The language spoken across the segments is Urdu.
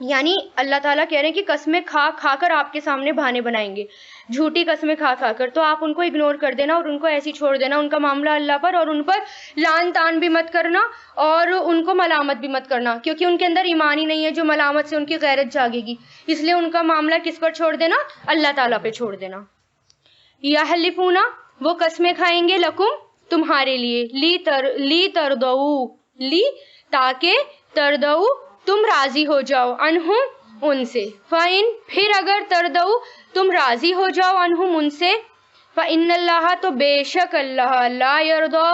یعنی اللہ تعالیٰ کہہ رہے ہیں کہ قسمیں کھا کھا کر آپ کے سامنے بہانے بنائیں گے، جھوٹی قسمیں کھا کھا کر، تو آپ ان کو اگنور کر دینا اور ان کو ایسی چھوڑ دینا، ان کا معاملہ اللہ پر، اور ان پر لان تان بھی مت کرنا اور ان کو ملامت بھی مت کرنا، کیونکہ ان کے اندر ایمان ہی نہیں ہے جو ملامت سے ان کی غیرت جاگے گی، اس لیے ان کا معاملہ کس پر چھوڑ دینا؟ اللہ تعالیٰ پہ چھوڑ دینا۔ یحلفون، وہ قسمیں کھائیں گے، لکم، تمہارے لیے، لی تردو، لی، تاکہ، تردو، تم راضی ہو جاؤ، عنہم، ان سے، فَإِن، پھر اگر، تردو، تم راضی ہو جاؤ، عنہم، ان سے، فَإِنَّ اللَّهَ، تو بے شک اللہ، لا يرضى،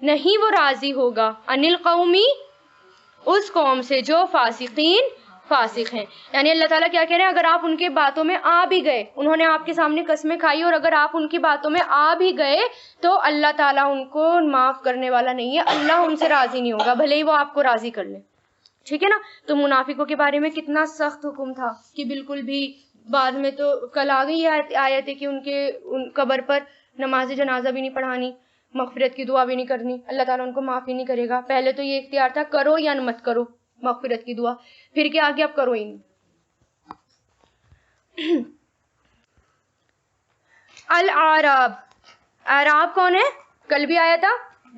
نہیں وہ راضی ہوگا، عن القومی، اس قوم سے جو فاسقین، فاسق ہیں۔ یعنی اللہ تعالیٰ کیا کہہ رہے ہیں؟ اگر آپ ان کے باتوں میں آ بھی گئے، انہوں نے آپ کے سامنے قسمیں کھائی اور اگر آپ ان کی باتوں میں آ بھی گئے تو اللہ تعالیٰ ان کو معاف کرنے والا نہیں ہے، اللہ ان سے راضی نہیں ہوگا، بھلے ہی وہ آپ کو راضی کر لیں، ٹھیک ہے نا؟ تو منافقوں کے بارے میں کتنا سخت حکم تھا کہ بالکل بھی، بعد میں تو کل آ گئی آیت ہے کہ ان قبر پر نماز جنازہ بھی نہیں پڑھانی، مغفرت کی دعا بھی نہیں کرنی، اللہ تعالیٰ ان کو معاف ہی نہیں کرے گا۔ پہلے تو یہ اختیار تھا کرو یا مت کرو مغفرت کی دعا، پھر کیا آگے اب کرو ہی نہیں۔ الاعراب، اعراب کون ہے؟ کل بھی آیا تھا،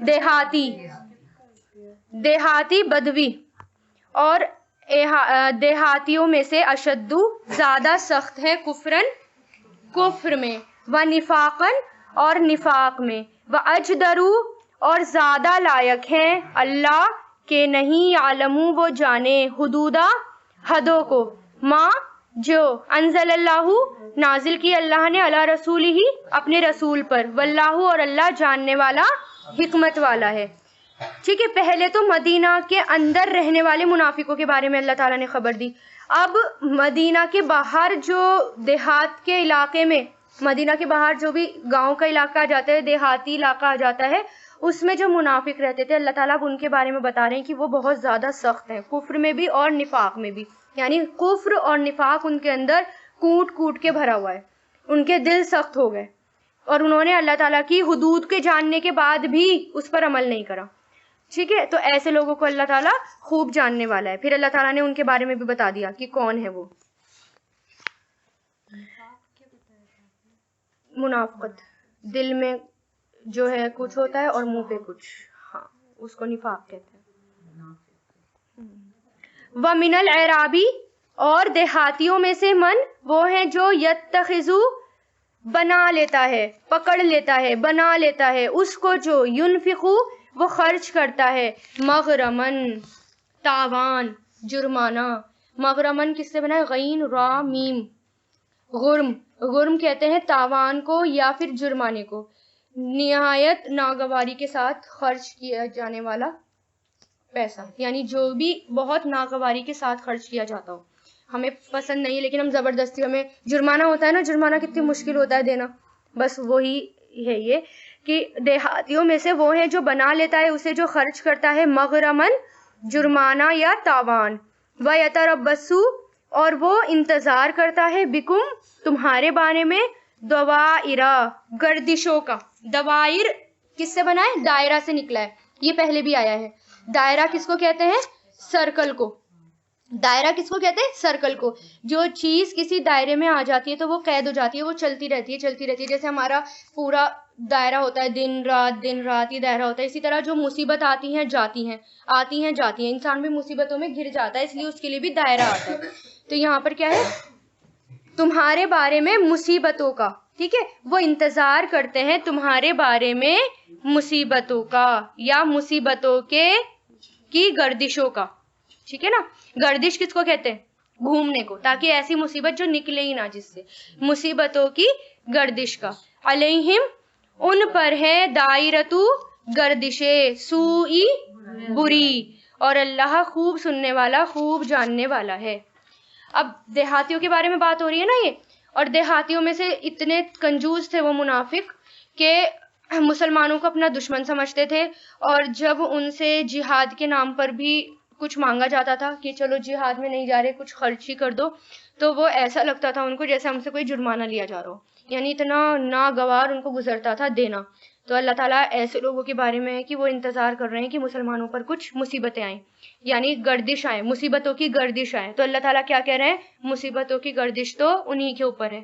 دیہاتی، دیہاتی بدوی، اور دیہاتیوں میں سے اشدو، زیادہ سخت ہے، کفرن، کفر میں، و نفاقن، اور نفاق میں، و اجدرو، اور زیادہ لائق ہیں، اللہ کہ نہیں یعلمو، وہ جانے، حدودہ، حدوں کو، ماں، جو انزل اللہ، نازل کی اللہ نے، علی رسول ہی، اپنے رسول پر، واللہ، اور اللہ جاننے والا، حکمت والا ہے۔ ٹھیک ہے، پہلے تو مدینہ کے اندر رہنے والے منافقوں کے بارے میں اللہ تعالیٰ نے خبر دی، اب مدینہ کے باہر جو دیہات کے علاقے میں، مدینہ کے باہر جو بھی گاؤں کا علاقہ آ جاتا ہے، دیہاتی علاقہ آ جاتا ہے، اس میں جو منافق رہتے تھے، اللہ تعالیٰ اب ان کے بارے میں بتا رہے ہیں کہ وہ بہت زیادہ سخت ہیں، کفر میں بھی اور نفاق میں بھی، یعنی کفر اور نفاق ان کے اندر کوٹ کوٹ کے بھرا ہوا ہے، ان کے دل سخت ہو گئے اور انہوں نے اللہ تعالیٰ کی حدود کے جاننے کے بعد بھی اس پر عمل نہیں کرا۔ ٹھیک ہے، تو ایسے لوگوں کو اللہ تعالیٰ خوب جاننے والا ہے۔ پھر اللہ تعالیٰ نے ان کے بارے میں بھی بتا دیا کہ کون ہے وہ۔ منافقت، دل میں جو ہے کچھ ہوتا ہے اور منہ پہ کچھ، ہاں، اس کو نفاق کہتے ہیں۔ وَمِنَ الْأَعْرَابِ، اور دیہاتیوں میں سے، من، وہ ہیں جو یتخذو، بنا لیتا ہے، پکڑ لیتا ہے، بنا لیتا ہے، اس کو جو، ینفقو، وہ خرچ کرتا ہے، مغرمن، تاوان، جرمانہ، مغرمن کس سے بنا ہے؟ غین، را، میم، غرم، غرم کہتے ہیں تاوان کو یا پھر جرمانے کو، نہایت ناگواری کے ساتھ خرچ کیا جانے والا پیسہ، یعنی جو بھی بہت ناگواری کے ساتھ خرچ کیا جاتا ہو، ہمیں پسند نہیں لیکن ہم زبردستی، ہمیں جرمانہ ہوتا ہے نا، جرمانہ کتنی مشکل ہوتا ہے دینا، بس وہی ہے یہ کہ دیہاتیوں میں سے وہ ہے جو بنا لیتا ہے اسے، جو خرچ کرتا ہے، مغرمن، جرمانہ یا تاوان، وَيَتَرَبَّصُ، اور وہ انتظار کرتا ہے، بکم، تمہارے بارے میں، دوائرہ، گردشوں کا، دوائر کس سے بنا ہے؟ دائرہ سے نکلا ہے، یہ پہلے بھی آیا ہے۔ دائرہ کس کو کہتے ہیں؟ سرکل کو۔ دائرہ کس کو کہتے ہیں؟ سرکل کو۔ جو چیز کسی دائرے میں آ جاتی ہے تو وہ قید ہو جاتی ہے، وہ چلتی رہتی ہے، چلتی رہتی ہے، جیسے ہمارا پورا دائرہ ہوتا ہے، دن رات یہ دائرہ ہوتا ہے، اسی طرح جو مصیبت آتی ہیں جاتی ہیں، آتی ہیں جاتی ہیں، انسان بھی مصیبتوں میں گر جاتا ہے، اس لیے اس کے لیے بھی دائرہ آتا ہے۔ تو یہاں پر کیا ہے؟ تمہارے بارے میں مصیبتوں کا، ٹھیک ہے، وہ انتظار کرتے ہیں تمہارے بارے میں مصیبتوں کا، یا مصیبتوں کی گردشوں کا، ٹھیک ہے نا؟ گردش کس کو کہتے ہیں؟ گھومنے کو، تاکہ ایسی مصیبت جو نکلے ہی نہ، جس سے، مصیبتوں کی گردش کا، علیہم، ان پر ہے، دائرتو، گردشے، سوئی، بری، اور اللہ خوب سننے والا، خوب جاننے والا ہے۔ اب دیہاتیوں کے بارے میں بات ہو رہی ہے نا یہ، اور دیہاتیوں میں سے اتنے کنجوس تھے وہ منافق کہ مسلمانوں کو اپنا دشمن سمجھتے تھے، اور جب ان سے جہاد کے نام پر بھی کچھ مانگا جاتا تھا کہ چلو جہاد میں نہیں جا رہے، کچھ خرچ ہی کر دو، تو وہ ایسا لگتا تھا ان کو جیسے ہم سے کوئی جرمانہ لیا جا رہا ہو، یعنی اتنا ناگوار ان کو گزرتا تھا دینا۔ تو اللہ تعالیٰ ایسے لوگوں کے بارے میں ہے کہ وہ انتظار کر رہے ہیں کہ مسلمانوں پر کچھ مصیبتیں آئیں، یعنی گردش آئے، مصیبتوں کی گردش آئے. تو اللہ تعالیٰ کیا کہہ رہے ہیں؟ مصیبتوں کی گردش تو انہی کے اوپر ہے.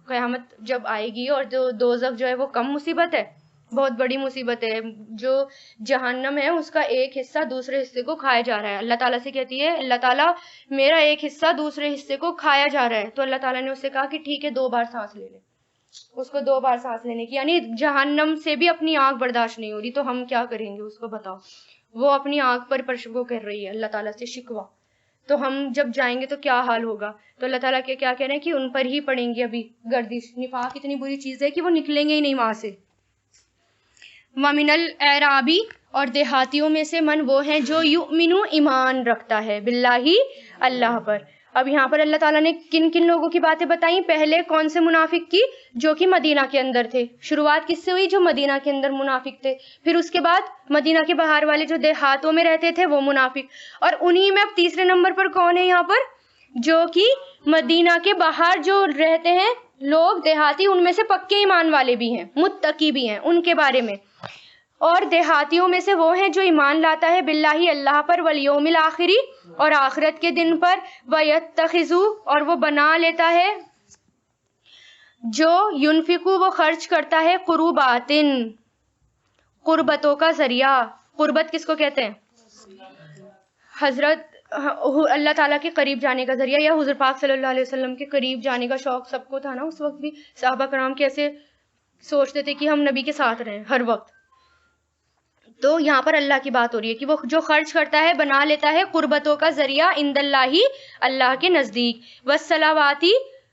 قیامت جب آئے گی اور جو دوزخ جو ہے وہ کم مصیبت ہے، بہت بڑی مصیبت ہے. جو جہنم ہے اس کا ایک حصہ دوسرے حصے کو کھایا جا رہا ہے. اللہ تعالیٰ سے کہتی ہے اللہ تعالیٰ میرا ایک حصہ دوسرے حصے کو کھایا جا رہا ہے. تو اللہ تعالیٰ نے اس سے کہا کہ ٹھیک ہے 2 بار سانس لے لے. اس کو 2 بار سانس لینے کی، یعنی جہنم سے بھی اپنی آنکھ برداشت نہیں ہو رہی، تو ہم کیا کریں گے اس کو بتاؤ. وہ اپنی آنکھ پر وہ کر رہی ہے اللہ تعالیٰ سے شکوہ. تو ہم جب جائیں گے تو کیا حال ہوگا. تو اللہ تعالیٰ کے کیا کہہ رہے ہیں کہ ان پر ہی پڑیں گے ابھی گردش. نفاق اتنی بری چیز ہے کہ وہ نکلیں گے ہی نہیں وہاں سے. وَمِنَ الْأَعْرَابِ اور دیہاتیوں میں سے من وہ ہیں جو یؤمنو ایمان رکھتا ہے باللہ اللہ پر. اب یہاں پر اللہ تعالیٰ نے کن کن لوگوں کی باتیں بتائیں؟ پہلے کون سے منافق کی؟ جو کہ مدینہ کے اندر تھے. شروعات کس سے ہوئی؟ جو مدینہ کے اندر منافق تھے. پھر اس کے بعد مدینہ کے باہر والے جو دیہاتوں میں رہتے تھے وہ منافق. اور انہی میں اب تیسرے نمبر پر کون ہے یہاں پر؟ جو کہ مدینہ کے باہر جو رہتے ہیں لوگ دیہاتی، ان میں سے پکے ایمان والے بھی ہیں، متقی بھی ہیں ان کے بارے میں. اور دیہاتیوں میں سے وہ ہیں جو ایمان لاتا ہے باللہ اللہ پر، والیوم الآخری اور آخرت کے دن پر، ویتخذو اور وہ بنا لیتا ہے، جو ینفقو وہ خرچ کرتا ہے، قرباتن قربتوں کا ذریعہ. قربت کس کو کہتے ہیں؟ حضرت اللہ تعالیٰ کے قریب جانے کا ذریعہ، یا حضور پاک صلی اللہ علیہ وسلم کے قریب جانے کا شوق سب کو تھا نا اس وقت بھی. صحابہ کرام کیسے سوچتے تھے کہ ہم نبی کے ساتھ رہیں ہر وقت. تو یہاں پر اللہ کی بات ہو رہی ہے کہ وہ جو خرچ کرتا ہے بنا لیتا ہے قربتوں کا ذریعہ عند اللہ اللہ کے نزدیک. والصلواتی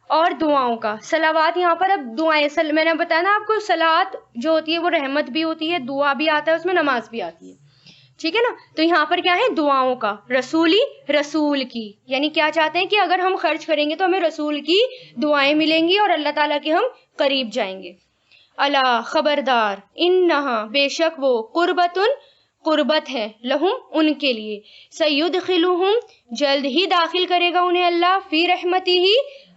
اور دعاؤں کا. صلوات یہاں پر اب دعائیں، میں نے بتایا نا آپ کو صلوات جو ہوتی ہے وہ رحمت بھی ہوتی ہے، دعا بھی آتا ہے اس میں، نماز بھی آتی ہے، ٹھیک ہے نا. تو یہاں پر کیا ہے؟ دعاؤں کا. رسولی رسول کی، یعنی کیا چاہتے ہیں کہ اگر ہم خرچ کریں گے تو ہمیں رسول کی دعائیں ملیں گی اور اللہ تعالیٰ کے ہم قریب جائیں گے. الا خبردار، انہا بے شک وہ، قربتن قربت ہے، لہم ان کے لیے، سیدخلہم جلد ہی داخل کرے گا انہیں اللہ، فی رحمتہ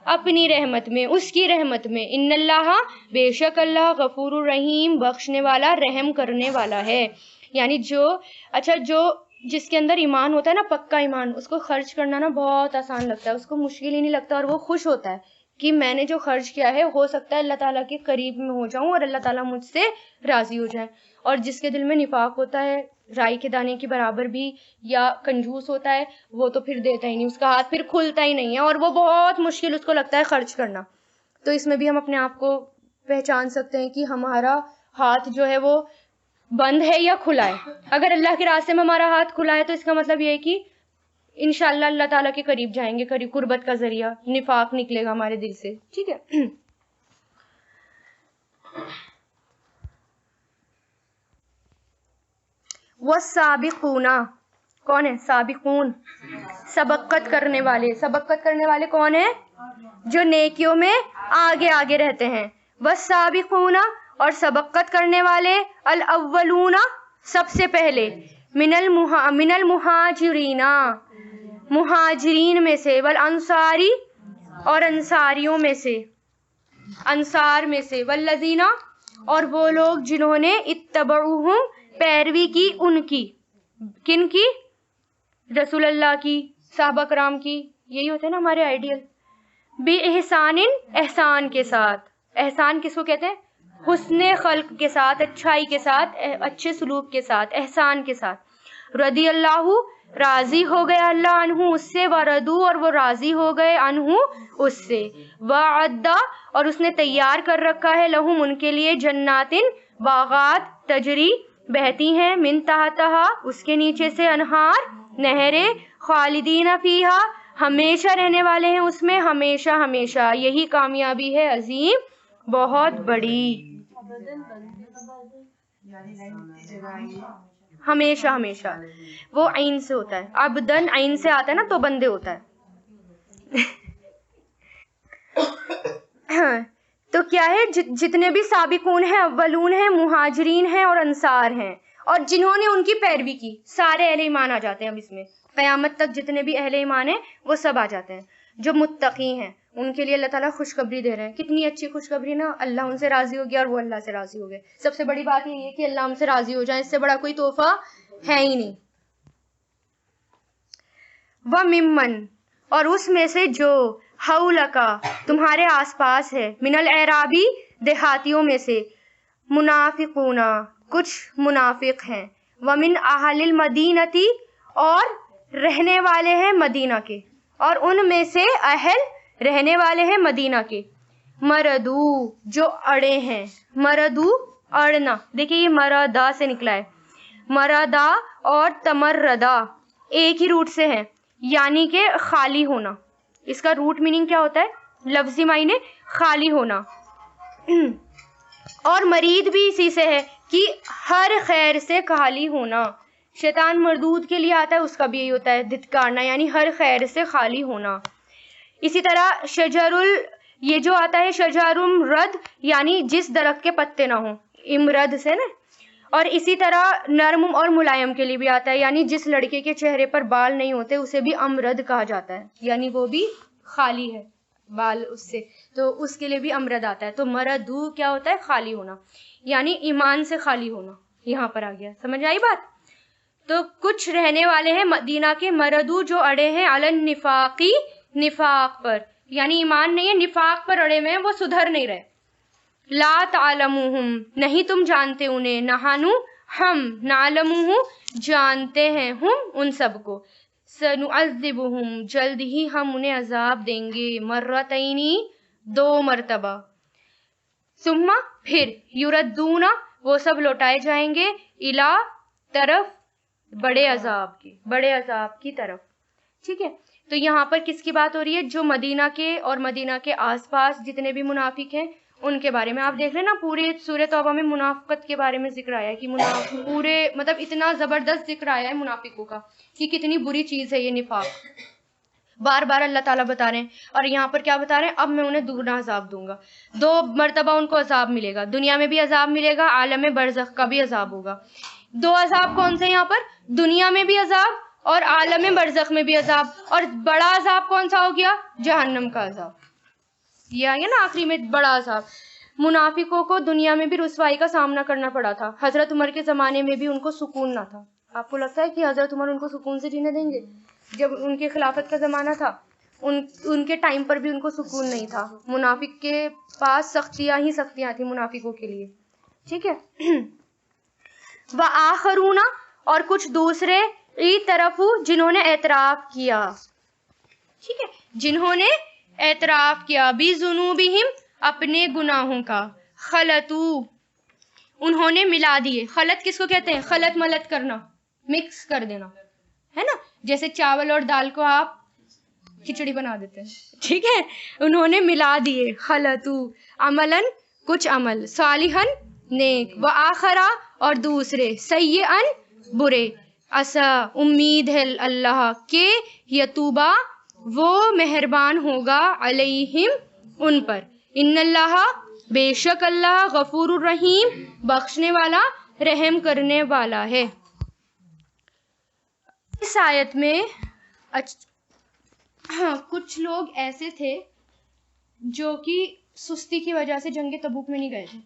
اپنی رحمت میں، اس کی رحمت میں. ان اللہ بے شک اللہ غفور الرحیم بخشنے والا رحم کرنے والا ہے. یعنی جو جس کے اندر ایمان ہوتا ہے نا، پکا ایمان، اس کو خرچ کرنا نا بہت آسان لگتا ہے، اس کو مشکل ہی نہیں لگتا، اور وہ خوش ہوتا ہے کہ میں نے جو خرچ کیا ہے ہو سکتا ہے اللہ تعالیٰ کے قریب میں ہو جاؤں اور اللہ تعالیٰ مجھ سے راضی ہو جائے. اور جس کے دل میں نفاق ہوتا ہے رائی کے دانے کے برابر بھی، یا کنجوس ہوتا ہے، وہ تو پھر دیتا ہی نہیں، اس کا ہاتھ پھر کھلتا ہی نہیں ہے، اور وہ بہت مشکل اس کو لگتا ہے خرچ کرنا. تو اس میں بھی ہم اپنے آپ کو پہچان سکتے ہیں کہ ہمارا ہاتھ جو ہے وہ بند ہے یا کھلا ہے. اگر اللہ کے راستے میں ہمارا ہاتھ کھلا ہے تو اس کا مطلب یہ ہے کہ انشاءاللہ اللہ تعالیٰ کے قریب جائیں گے، قربت کا ذریعہ، نفاق نکلے گا ہمارے دل سے، ٹھیک ہے. والسابقون، کون ہے؟ سابقون، سبقت کرنے والے. سبقت کرنے والے کون ہیں؟ جو نیکیوں میں آگے آگے رہتے ہیں. والسابقون اور سبقت کرنے والے، الاولون سب سے پہلے، من المہاجرین مہاجرین میں سے، والانصاری اور انصاریوں میں سے، انصار میں سے، والذین اور وہ لوگ جنہوں نے اتبعوہم پیروی کی ان کی. کن کی؟ رسول اللہ کی، صحابہ کرام کی. یہی ہوتے ہیں نا ہمارے آئیڈیل. بِإِحْسَانٍ احسان کے ساتھ. احسان کس کو کہتے ہیں؟ حسن خلق کے ساتھ، اچھائی کے ساتھ، اچھے سلوک کے ساتھ، احسان کے ساتھ. رضی اللہ راضی ہو گیا اللہ عنہ اس سے، وردو اور وہ راضی ہو گئے عنہ اس سے، وعد اور اس نے تیار کر رکھا ہے لہم ان کے لیے، جناتن باغات، تجری بہتی ہیں، من تحتہا اس کے نیچے سے، انہار نہریں، خالدین فیہا ہمیشہ رہنے والے ہیں اس میں، ہمیشہ ہمیشہ. یہی کامیابی ہے عظیم، بہت بڑی. ہمیشہ ہمیشہ وہ عین سے ہوتا ہے، عبدن عین سے آتا ہے نا تو بندے ہوتا ہے. تو کیا ہے؟ جتنے بھی سابقون ہیں، اولون ہیں، مہاجرین ہیں اور انصار ہیں، اور جنہوں نے ان کی پیروی کی، سارے اہل ایمان آ جاتے ہیں. اب اس میں قیامت تک جتنے بھی اہل ایمان ہیں وہ سب آ جاتے ہیں، جو متقی ہیں. ان کے لیے اللہ تعالیٰ خوشخبری دے رہے ہیں. کتنی اچھی خوشخبری نا, اللہ ان سے راضی ہو گیا اور وہ اللہ سے راضی ہو گئے. سب سے بڑی بات یہ ہے کہ اللہ ہم سے راضی ہو جائے, اس سے بڑا کوئی تحفہ ہے ہی نہیں. وَمِمَّن, اور اس میں سے جو حولکا تمہارے آس پاس ہے, من الاعرابی دیہاتیوں میں سے, منافقون کچھ منافق ہیں, ومن اہل المدینتی اور رہنے والے ہیں مدینہ کے, اور ان میں سے اہل رہنے والے ہیں مدینہ کے, مردو جو اڑے ہیں, مردو اڑنا, دیکھیے یہ مردا سے نکلا ہے, مردا اور تمردا ایک ہی روٹ سے ہیں, یعنی کہ خالی ہونا. اس کا روٹ میننگ کیا ہوتا ہے؟ لفظی معنی خالی ہونا. اور مرید بھی اسی سے ہے کہ ہر خیر سے خالی ہونا. شیطان مردود کے لیے آتا ہے, اس کا بھی یہی ہوتا ہے دھتکارنا, یعنی ہر خیر سے خالی ہونا. اسی طرح یہ جو آتا ہے شجرمرد, یعنی جس درخت کے پتے نہ ہوں, امرد سے نا. اور اسی طرح نرم اور ملائم کے لیے بھی آتا ہے, یعنی جس لڑکے کے چہرے پر بال نہیں ہوتے اسے بھی امرد کہا جاتا ہے, یعنی وہ بھی خالی ہے بال اس سے, تو اس کے لیے بھی امرد آتا ہے. تو مردو کیا ہوتا ہے؟ خالی ہونا, یعنی ایمان سے خالی ہونا. یہاں پر آ گیا, سمجھ آئی بات؟ تو کچھ رہنے والے ہیں مدینہ کے, مردو جو اڑے ہیں, علی النفاقی نفاق پر, یعنی ایمان نہیں ہے, نفاق پر اڑے ہوئے ہیں, وہ سدھر نہیں رہے. لا تعلموہم, نہیں تم جانتے انہیں, نحنو ہم, نعلموہم جانتے ہیں, ہم ان سب کو, سنعذبہم جلد ہی ہم انہیں عذاب دیں گے, مرتینی دو مرتبہ, ثم پھر, یردون وہ سب لوٹائے جائیں گے, الا طرف بڑے عذاب کی طرف. ٹھیک ہے, تو یہاں پر کس کی بات ہو رہی ہے؟ جو مدینہ کے اور مدینہ کے آس پاس جتنے بھی منافق ہیں ان کے بارے میں. آپ دیکھ لیں نا, پورے سورہ توبہ میں منافقت کے بارے میں ذکر آیا ہے کہ پورے مطلب اتنا زبردست ذکر آیا ہے منافقوں کا کہ کتنی بری چیز ہے یہ نفاق. بار بار اللہ تعالیٰ بتا رہے ہیں, اور یہاں پر کیا بتا رہے ہیں؟ اب میں انہیں دوگنا عذاب دوں گا, 2 مرتبہ ان کو عذاب ملے گا, دنیا میں بھی عذاب ملے گا, عالم برزخ کا بھی عذاب ہوگا. 2 عذاب کون سے یہاں پر؟ دنیا میں بھی عذاب اور عالم برزخ میں بھی عذاب. اور بڑا عذاب کون سا ہو گیا؟ جہنم کا عذاب. یہ آیا نا آخری میں بڑا عذاب. منافقوں کو دنیا میں بھی رسوائی کا سامنا کرنا پڑا تھا. حضرت عمر کے زمانے میں بھی ان کو سکون نہ تھا. آپ کو لگتا ہے کہ حضرت عمر ان کو سکون سے جینے دیں گے؟ جب ان کے خلافت کا زمانہ تھا, ان کے ٹائم پر بھی ان کو سکون نہیں تھا. منافق کے پاس سختیاں ہی سختیاں تھیں منافقوں کے لیے. ٹھیک ہے. وآخرون, اور کچھ دوسرے, طرف جنہوں نے اعتراف کیا. ٹھیک ہے, جنہوں نے اعتراف کیا, بذنوبہم اپنے گناہوں کا, خلطو انہوں نے ملا دیے. خلط کس کو کہتے ہیں؟ خلط ملط کرنا, مکس کر دینا ہے نا, جیسے چاول اور دال کو آپ کھچڑی بنا دیتے ہیں. ٹھیک ہے, انہوں نے ملا دیے. خلطو عملاً کچھ عمل, صالحاً نیک, وآخرا اور دوسرے, سیئاً برے, عسا امید ہے اللہ کہ یتوبہ وہ مہربان ہوگا, علیہم ان پر, ان اللہ بے شک اللہ, غفور الرحیم بخشنے والا رحم کرنے والا ہے. اس آیت میں کچھ لوگ ایسے تھے جو کہ سستی کی وجہ سے جنگ تبوک میں نہیں گئے تھے,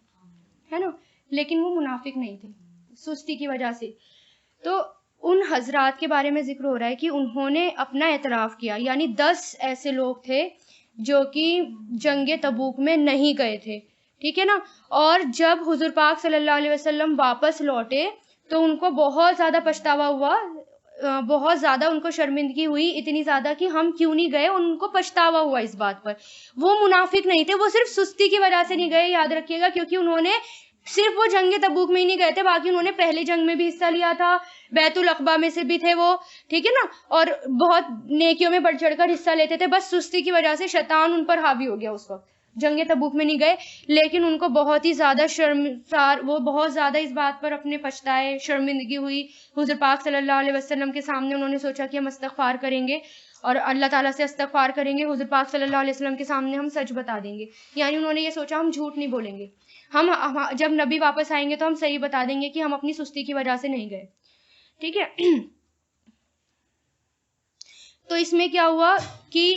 ہے نا, لیکن وہ منافق نہیں تھے سستی کی وجہ سے. تو ان حضرات کے بارے میں ذکر ہو رہا ہے کہ انہوں نے اپنا اعتراف کیا, یعنی 10 ایسے لوگ تھے جو کہ جنگ تبوک میں نہیں گئے تھے. ٹھیک ہے نا, اور جب حضور پاک صلی اللہ علیہ وسلم واپس لوٹے تو ان کو بہت زیادہ پچھتاوا ہوا, بہت زیادہ ان کو شرمندگی ہوئی, اتنی زیادہ کہ ہم کیوں نہیں گئے, ان کو پچھتاوا ہوا اس بات پر. وہ منافق نہیں تھے, وہ صرف سستی کی وجہ سے نہیں گئے, یاد رکھیے گا, کیونکہ انہوں نے صرف وہ جنگ تبوک میں ہی نہیں گئے تھے, باقی انہوں نے پہلے جنگ میں بھی حصہ لیا تھا, بیت العقبہ میں سے بھی تھے وہ. ٹھیک ہے نا, اور بہت نیکیوں میں بڑھ چڑھ کر حصہ لیتے تھے, بس سستی کی وجہ سے شیطان ان پر حاوی ہو گیا اس وقت, جنگ تبوک میں نہیں گئے. لیکن ان کو بہت ہی زیادہ وہ بہت زیادہ اس بات پر اپنے پچھتائے, شرمندگی ہوئی. حضور پاک صلی اللہ علیہ وسلم کے سامنے انہوں نے سوچا کہ ہم استغفار کریں گے اور اللہ تعالیٰ سے استغفار کریں گے, حضور پاک صلی اللہ علیہ وسلم کے سامنے ہم سچ بتا دیں گے. یعنی انہوں نے یہ سوچا ہم جھوٹ نہیں بولیں گے, ہم جب نبی واپس آئیں گے تو ہم صحیح بتا دیں گے کہ ہم اپنی سستی کی وجہ سے نہیں گئے. ٹھیک ہے. تو اس میں کیا ہوا کہ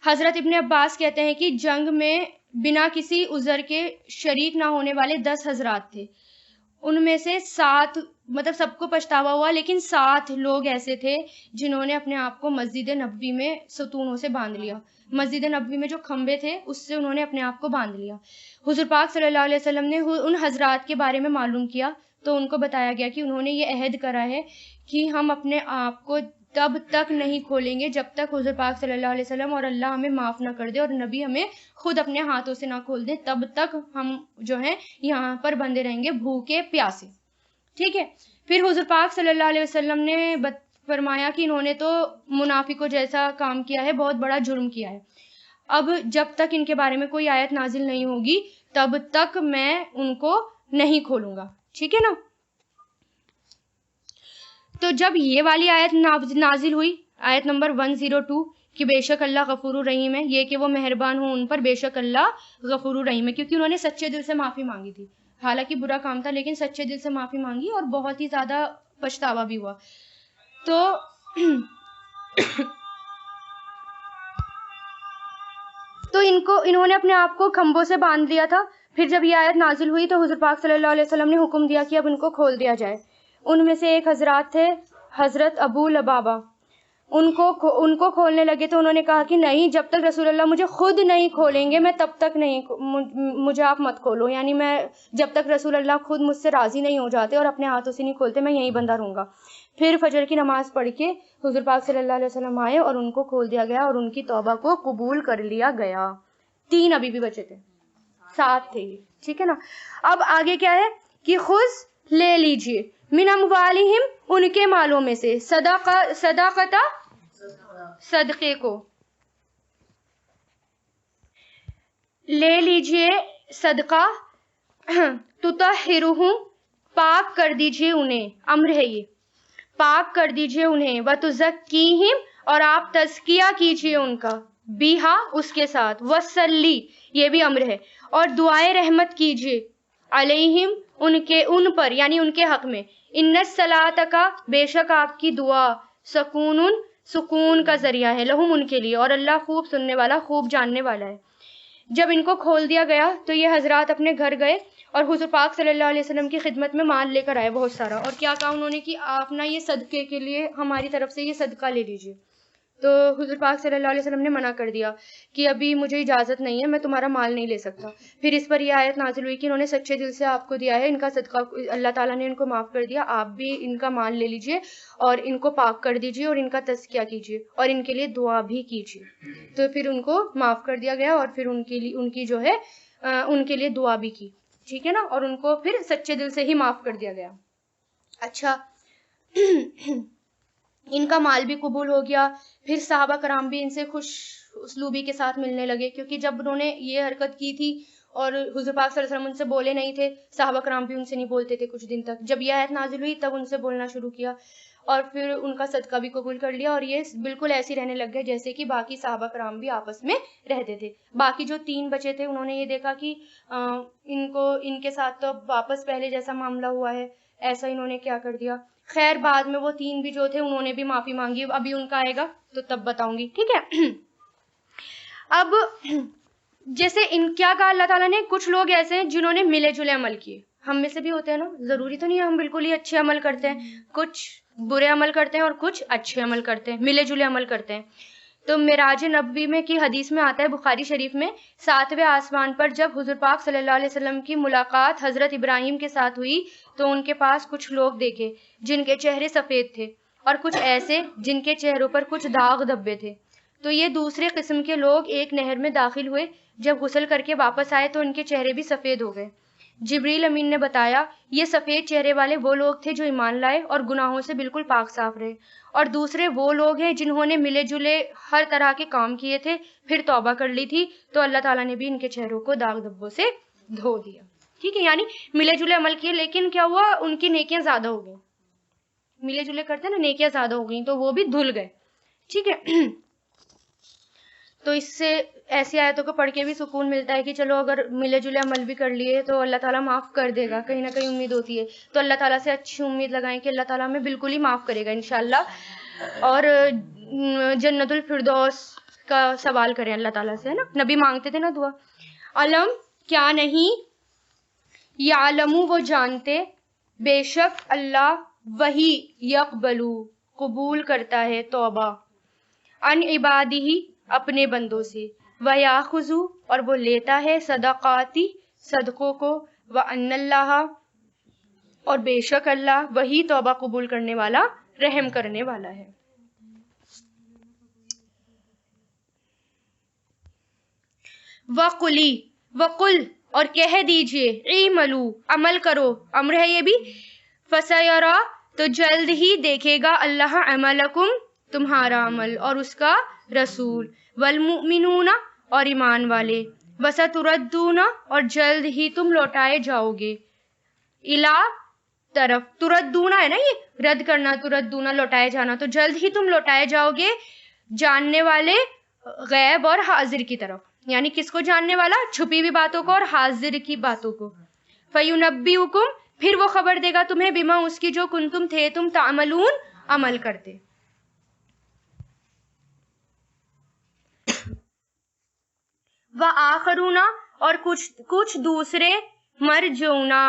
حضرت ابن عباس کہتے ہیں کہ جنگ میں بنا کسی عذر کے شریک نہ ہونے والے 10 حضرات تھے. ان میں سے 7 مطلب سب کو پچھتاوا ہوا، لیکن 7 لوگ ایسے تھے جنہوں نے اپنے آپ کو مسجد نبوی میں ستونوں سے باندھ لیا. مسجد نبوی میں جو کھمبے تھے اس سے انہوں نے اپنے آپ کو باندھ لیا. حضور پاک صلی اللہ علیہ وسلم نے ان حضرات کے بارے میں معلوم کیا تو ان کو بتایا گیا کہ انہوں نے یہ عہد کرا ہے کہ ہم اپنے آپ کو تب تک نہیں کھولیں گے جب تک حضور پاک صلی اللہ علیہ وسلم اور اللہ ہمیں معاف نہ کر دے اور نبی ہمیں خود اپنے ہاتھوں سے نہ کھول دے، تب تک ہم جو ہیں یہاں پر بندے رہیں گے بھوکے پیاسے. ٹھیک ہے. پھر حضور پاک صلی اللہ علیہ وسلم نے فرمایا کہ انہوں نے تو منافقوں جیسا کام کیا ہے، بہت بڑا جرم کیا ہے. اب جب تک ان کے بارے میں کوئی آیت نازل نہیں ہوگی تب تک میں ان کو نہیں کھولوں گا. ٹھیک ہے نا. تو جب یہ والی آیت نازل ہوئی، آیت نمبر 102 کہ بے شک اللہ غفور الرحیم ہے، یہ کہ وہ مہربان ہوں ان پر، بے شک اللہ غفور الرحیم ہے، کیونکہ انہوں نے سچے دل سے معافی مانگی تھی. حالانکہ برا کام تھا لیکن سچے دل سے معافی مانگی اور بہت ہی زیادہ پچھتاوا بھی ہوا. تو انہوں نے اپنے آپ کو کھمبوں سے باندھ لیا تھا. پھر جب یہ آیت نازل ہوئی تو حضور پاک صلی اللہ علیہ وسلم نے حکم دیا کہ اب ان کو کھول دیا جائے. ان میں سے ایک حضرات تھے حضرت ابو لبابہ. ان کو کھولنے لگے تو انہوں نے کہا کہ نہیں، جب تک رسول اللہ مجھے خود نہیں کھولیں گے میں تب تک نہیں، مجھے آپ مت کھولو. یعنی میں جب تک رسول اللہ خود مجھ سے راضی نہیں ہو جاتے اور اپنے ہاتھوں سے نہیں کھولتے میں یہیں بندہ رہوں گا. پھر فجر کی نماز پڑھ کے حضور پاک صلی اللہ علیہ وسلم آئے اور ان کو کھول دیا گیا اور ان کی توبہ کو قبول کر لیا گیا. 3 ابھی بھی بچے تھے، 7 تھے یہ. ٹھیک ہے نا. اب آگے کیا ہے کہ خذ لے لیجئے من اموالہم، ان کے مالوں میں سے، صدقہ صدقے کو لے لیجئے، صدقہ تطہرہم، پاک کر دیجئے انہیں، امر ہے یہ، پاک کر دیجئے انہیں، وتزکیہم، اور آپ تزکیہ کیجئے ان کا، بیہا اس کے ساتھ، وصلی یہ بھی امر ہے، اور دعائے رحمت کیجئے، علیہم ان پر یعنی ان کے حق میں، ان الصلاۃ کا بے شک آپ کی دعا، سکون کا ذریعہ ہے، لہم ان کے لیے، اور اللہ خوب سننے والا خوب جاننے والا ہے. جب ان کو کھول دیا گیا تو یہ حضرات اپنے گھر گئے اور حضور پاک صلی اللہ علیہ وسلم کی خدمت میں مال لے کر آئے بہت سارا. اور کیا کہا انہوں نے کہ آپ نا یہ صدقے کے لیے ہماری طرف سے یہ صدقہ لے لیجیے. تو حضور پاک صلی اللہ علیہ وسلم نے منع کر دیا کہ ابھی مجھے اجازت نہیں ہے، میں تمہارا مال نہیں لے سکتا. پھر اس پر یہ آیت نازل ہوئی کہ انہوں نے سچے دل سے آپ کو دیا ہے، ان کا صدقہ اللہ تعالیٰ نے ان کو معاف کر دیا، آپ بھی ان کا مال لے لیجئے اور ان کو پاک کر دیجئے اور ان کا تزکیہ کیجئے اور ان کے لیے دعا بھی کیجئے. تو پھر ان کو معاف کر دیا گیا اور پھر ان کی جو ہے ان کے لیے دعا بھی کی. ٹھیک ہے نا. اور ان کو پھر سچے دل سے ہی معاف کر دیا گیا. اچھا ان کا مال بھی قبول ہو گیا. پھر صحابہ کرام بھی ان سے خوش اسلوبی کے ساتھ ملنے لگے، کیونکہ جب انہوں نے یہ حرکت کی تھی اور حضور پاک صلی اللہ علیہ وسلم ان سے بولے نہیں تھے، صحابہ کرام بھی ان سے نہیں بولتے تھے کچھ دن تک. جب یہ آیت نازل ہوئی تب ان سے بولنا شروع کیا اور پھر ان کا صدقہ بھی قبول کر لیا اور یہ بالکل ایسے رہنے لگ گئے جیسے کہ باقی صحابہ کرام بھی آپس میں رہتے تھے. باقی جو 3 بچے تھے انہوں نے یہ دیکھا کہ ان کے ساتھ تو واپس پہلے جیسا معاملہ ہوا ہے، ایسا انہوں نے کیا کر دیا. خیر بعد میں وہ 3 بھی جو تھے انہوں نے بھی معافی مانگی. ابھی ان کا آئے گا تو تب بتاؤں گی. ٹھیک ہے. اب جیسے کیا کہا اللہ تعالیٰ نے، کچھ لوگ ایسے ہیں جنہوں نے ملے جلے عمل کیے. ہم میں سے بھی ہوتے ہیں نا، ضروری تو نہیں ہے ہم بالکل ہی اچھے عمل کرتے ہیں، کچھ برے عمل کرتے ہیں اور کچھ اچھے عمل کرتے ہیں، ملے جلے عمل کرتے ہیں. تو معراج نبوی میں کی حدیث میں آتا ہے بخاری شریف میں، 7ویں آسمان پر جب حضور پاک صلی اللہ علیہ وسلم کی ملاقات حضرت ابراہیم کے ساتھ ہوئی تو ان کے پاس کچھ لوگ دیکھے جن کے چہرے سفید تھے اور کچھ ایسے جن کے چہروں پر کچھ داغ دھبے تھے. تو یہ دوسرے قسم کے لوگ ایک نہر میں داخل ہوئے، جب غسل کر کے واپس آئے تو ان کے چہرے بھی سفید ہو گئے. جبریل امین نے بتایا یہ سفید چہرے والے وہ لوگ تھے جو ایمان لائے اور گناہوں سے بالکل پاک صاف رہے، اور دوسرے وہ لوگ ہیں جنہوں نے ملے جلے ہر طرح کے کام کیے تھے پھر توبہ کر لی تھی تو اللہ تعالیٰ نے بھی ان کے چہروں کو داغ دھبوں سے دھو دیا. ٹھیک ہے. یعنی ملے جلے عمل کیے لیکن کیا ہوا، ان کی نیکیاں زیادہ ہو گئیں. ملے جلے کرتے نا، نیکیاں زیادہ ہو گئیں تو وہ بھی دھل گئے. ٹھیک ہے. تو اس سے ایسی آیتوں کو پڑھ کے بھی سکون ملتا ہے کہ چلو اگر ملے جلے عمل بھی کر لیے تو اللہ تعالیٰ معاف کر دے گا، کہیں نہ کہیں امید ہوتی ہے. تو اللہ تعالیٰ سے اچھی امید لگائیں کہ اللہ تعالیٰ ہمیں بالکل ہی معاف کرے گا انشاءاللہ، اور جنت الفردوس کا سوال کریں اللہ تعالیٰ سے, ہے نا, نبی مانگتے تھے نا دعا. علم کیا نہیں, یعلمو وہ جانتے, بے شک اللہ وہی یقبلو قبول کرتا ہے توبہ, ان عبادی اپنے بندوں سے, ویاخذو اور وہ لیتا ہے صدقاتی صدقوں کو, وان اللہ اور بے شک اللہ وہی توبہ قبول کرنے والا رحم کرنے والا ہے. وقلی وقل اور کہہ دیجئے, اعملو عمل کرو, امر ہے یہ بھی, فسیرا تو جلد ہی دیکھے گا اللہ عملکم تمہارا عمل اور اس کا رسول, والمؤمنون اور ایمان والے, وستردون اور جلد ہی تم لوٹائے جاؤ گے, الا طرف, تردون ہے نا یہ رد کرنا, تردون لوٹائے جانا, تو جلد ہی تم لوٹائے جاؤ گے جاننے والے غیب اور حاضر کی طرف, یعنی کس کو جاننے والا, چھپی ہوئی باتوں کو اور حاضر کی باتوں کو. فَيُنَبِّئُكُمْ پھر وہ خبر دے گا تمہیں, بما اس کی جو کنتم تھے تم تعملون عمل کرتے. وآخرون اور کچھ دوسرے, مرجونا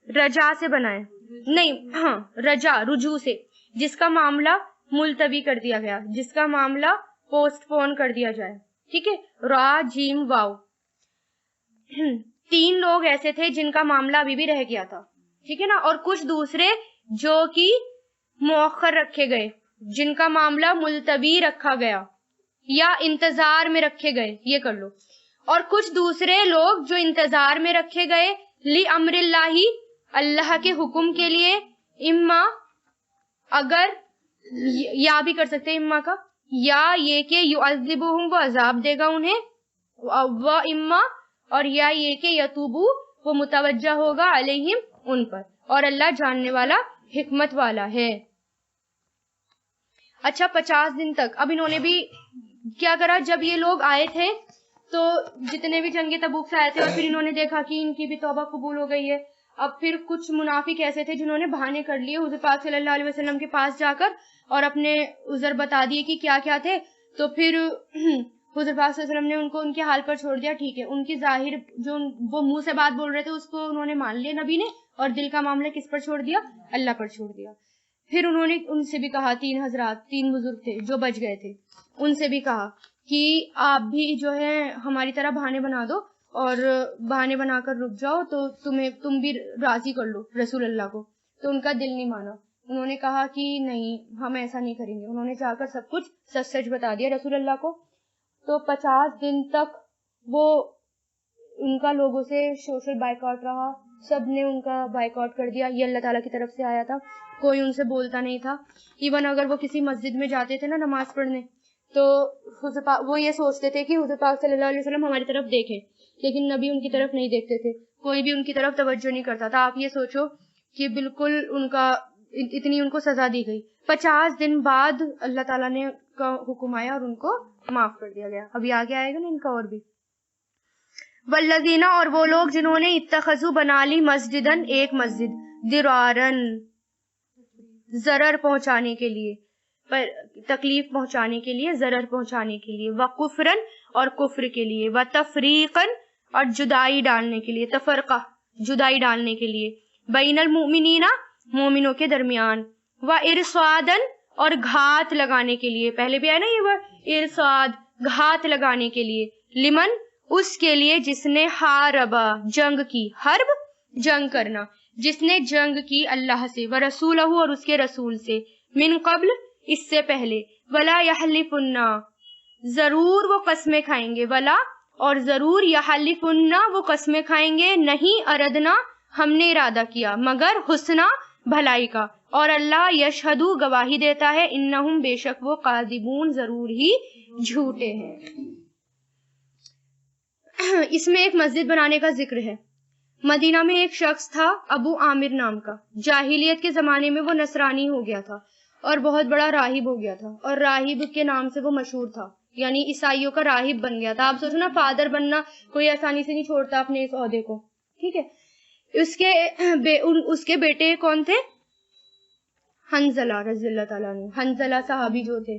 رجا سے بنائے نہیں, ہاں رجا رجوع سے, جس کا معاملہ ملتوی کر دیا گیا, جس کا معاملہ پوسٹ پون کر دیا جائے, ٹھیک ہے, را جیم واو, 3 لوگ ایسے تھے جن کا معاملہ ابھی بھی رہ گیا تھا, ٹھیک ہے نا, اور کچھ دوسرے جو کہ مؤخر رکھے گئے, جن کا معاملہ ملتوی رکھا گیا یا انتظار میں رکھے گئے, یہ کر لو, اور کچھ دوسرے لوگ جو انتظار میں رکھے گئے, لی امر اللہ اللہ کے حکم کے لیے, اما اگر, یا بھی کر سکتے ہیں اما کا, یا یہ کہ یعذبہم وہ عذاب دے گا انہیں, و اما اور یا یہ کہ یتوبو وہ متوجہ ہوگا علیہم ان پر, اور اللہ جاننے والا حکمت والا ہے. اچھا 50 دن تک اب انہوں نے بھی کیا کرا, جب یہ لوگ آئے تھے تو جتنے بھی جنگ تبوک سے آئے تھے, اور پھر انہوں نے دیکھا کہ ان کی بھی توبہ قبول ہو گئی ہے, اب پھر کچھ منافق ایسے تھے جنہوں نے بہانے کر لیے حضور پاک صلی اللہ علیہ وسلم کے پاس جا کر اور اپنے عذر بتا دیے کہ کیا کیا تھے, تو پھر حضور پاک صلی اللہ علیہ وسلم نے ان کو ان کے حال پر چھوڑ دیا, ٹھیک ہے, ان کی ظاہر جو وہ منہ سے بات بول رہے تھے اس کو انہوں نے مان لیا نبی نے, اور دل کا معاملہ کس پر چھوڑ دیا, اللہ پر چھوڑ دیا. پھر انہوں نے ان سے بھی کہا, 3 حضرات 3 بزرگ تھے جو بچ گئے تھے, ان سے بھی کہا کہ آپ بھی جو ہے ہماری طرح بہانے بنا دو, اور بہانے بنا کر رک جاؤ, تو تم بھی راضی کر لو رسول اللہ کو. تو ان کا دل نہیں مانا, انہوں نے کہا کہ نہیں ہم ایسا نہیں کریں گے. انہوں نے جا کر سب کچھ سچ سچ بتا دیا رسول اللہ کو. تو 50 دن تک وہ ان کا لوگوں سے سوشل بائیکاٹ رہا, سب نے ان کا بائیکاٹ کر دیا, یہ اللہ تعالیٰ کی طرف سے آیا تھا, کوئی ان سے بولتا نہیں تھا. ایون اگر وہ کسی مسجد میں جاتے تھے نا نماز پڑھنے, تو وہ یہ سوچتے تھے کہ حضور پاک صلی اللہ علیہ وسلم ہماری طرف دیکھیں, لیکن نبی ان کی طرف نہیں دیکھتے تھے, کوئی بھی ان کی طرف توجہ نہیں کرتا تھا. آپ یہ سوچو کہ بالکل ان کا اتنی ان کو سزا دی گئی. 50 دن بعد اللہ تعالیٰ نے کا حکم آیا اور ان کو معاف کر دیا گیا. ابھی آگے آئے گا نا ان کا اور بھی. والذین اور وہ لوگ جنہوں نے اتخذوا بنا لی مسجدن ایک مسجد, درارن ضرر پہنچانے کے لیے, تکلیف پہنچانے کے لیے, ضرر پہنچانے کے لیے, وکفرن اور کفر کے لیے, وتفریقن اور جدائی ڈالنے کے لیے, تفرقہ جدائی ڈالنے کے لیے, بین المؤمنین مومنوں کے درمیان, وارصادن اور گھات لگانے کے لیے, پہلے بھی آیا نا یہ ارصاد گھات لگانے کے لیے, لمن اس کے لیے جس نے حاربا جنگ کی, حرب جنگ کرنا, جس نے جنگ کی اللہ سے, ورسولہ اور اس کے رسول سے, من قبل اس سے پہلے, ولا یحلفن ضرور وہ قسمیں کھائیں گے, ولا اور ضرور یحلفن وہ قسمیں کھائیں گے, نہیں اردنا ہم نے ارادہ کیا, مگر حسنا بھلائی کا, اور اللہ یشہدو گواہی دیتا ہے, انہم بے شک وہ کاذبون ضرور ہی جھوٹے ہیں. اس میں ایک مسجد بنانے کا ذکر ہے. مدینہ میں ایک شخص تھا ابو عامر نام کا, جاہلیت کے زمانے میں وہ نصرانی ہو گیا تھا اور بہت بڑا راہب ہو گیا تھا, اور راہب کے نام سے وہ مشہور تھا, یعنی عیسائیوں کا راہب بن گیا تھا. آپ سوچو نا, فادر بننا کوئی آسانی سے نہیں چھوڑتا اپنے اس عہدے کو, ٹھیک ہے. اس کے بیٹے کون تھے, حنظلہ رضی اللہ تعالیٰ عنہ, حنظلہ صحابی جو تھے,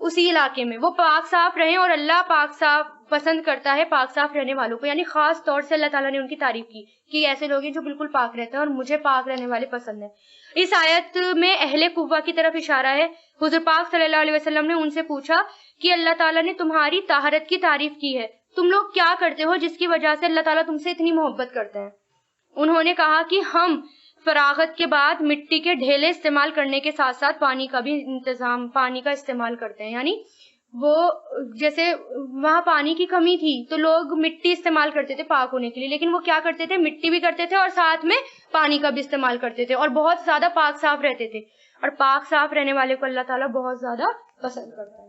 اسی علاقے میں وہ پاک صاف رہیں، اور اللہ پاک صاف پسند کرتا ہے پاک صاف رہنے والوں کو. یعنی خاص طور سے اللہ تعالیٰ نے ان کی تعریف کی کہ ایسے لوگ ہیں جو بالکل پاک رہتے ہیں اور مجھے پاک رہنے والے پسند ہیں. اس آیت میں اہل کوفہ کی طرف اشارہ ہے. حضور پاک صلی اللہ علیہ وسلم نے ان سے پوچھا کہ اللہ تعالیٰ نے تمہاری طہارت کی تعریف کی ہے، تم لوگ کیا کرتے ہو جس کی وجہ سے اللہ تعالیٰ تم سے اتنی محبت کرتے ہیں؟ انہوں نے کہا کہ ہم فراغت کے بعد مٹی کے ڈھیلے استعمال کرنے کے ساتھ ساتھ پانی کا بھی انتظام، پانی کا استعمال کرتے ہیں. یعنی وہ جیسے وہاں پانی کی کمی تھی تو لوگ مٹی استعمال کرتے تھے پاک ہونے کے لیے، لیکن وہ کیا کرتے تھے؟ مٹی بھی کرتے تھے اور ساتھ میں پانی کا بھی استعمال کرتے تھے، اور بہت زیادہ پاک صاف رہتے تھے. اور پاک صاف رہنے والے کو اللہ تعالیٰ بہت زیادہ پسند کرتا ہے.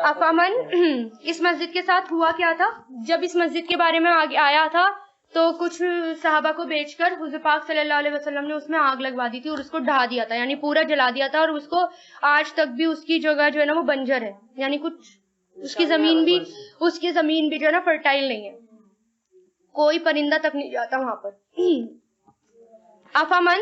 افامن، اس مسجد کے ساتھ ہوا کیا تھا؟ جب اس مسجد کے بارے میں آیا تھا تو کچھ صحابہ کو بیچ کر حضور پاک صلی اللہ علیہ وسلم نے اس میں آگ لگوا دی تھی اور اس کو ڈھا دیا تھا، یعنی پورا جلا دیا تھا. اور اس کو آج تک بھی اس کی جگہ جو ہے نا وہ بنجر ہے، یعنی کچھ اس کی زمین بھی جو ہے نا فرٹائل نہیں ہے، کوئی پرندہ تک نہیں جاتا وہاں پر. افامن،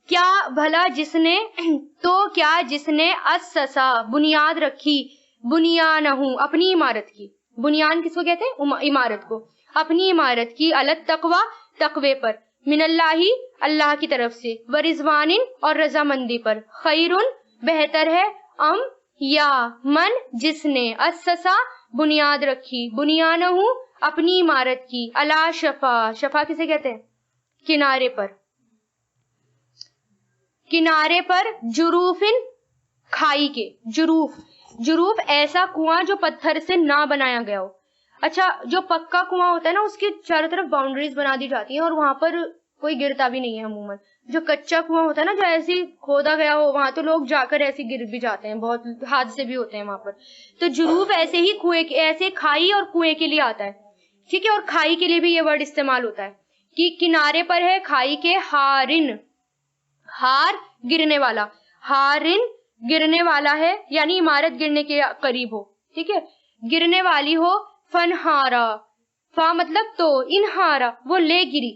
کیا بھلا جس نے اسسا بنیاد رکھی، بنیانہ اپنی عمارت کی، بنیان کس کو کہتے ہیں؟ عمارت کو. اپنی عمارت کی الت تقوی، تقوی پر، من اللہ کی طرف سے، ورضوان اور رضامندی پر، خیرن بہتر ہے، ام یا من جس نے اسسا بنیاد رکھی، بنیانہ اپنی عمارت کی، علی شفا، شفا کسے کہتے ہیں؟ کنارے پر، کنارے پر، جروفن کھائی کے، جروف ایسا کنواں جو پتھر سے نہ بنایا گیا ہو. اچھا، جو پکا کنواں ہوتا ہے نا اس کی چاروں طرف باؤنڈریز بنا دی جاتی ہیں اور وہاں پر کوئی گرتا بھی نہیں ہے عموماً. جو کچا کنواں ہوتا ہے نا جو ایسے کھودا گیا ہو وہاں تو لوگ جا کر ایسے گر بھی جاتے ہیں، بہت حادثے بھی ہوتے ہیں وہاں پر. تو جروف ایسے ہی ایسے کھائی اور کنویں کے لیے آتا ہے، ٹھیک ہے. اور کھائی کے لیے بھی یہ ورڈ استعمال ہوتا ہے کہ کنارے پر ہے کھائی کے، ہارن، ہار گرنے والا، ہارن گرنے والا ہے یعنی عمارت گرنے کے قریب ہو، ٹھیک ہے، گرنے والی ہو. فنہارا، فا مطلب تو، انہارا وہ لے گری،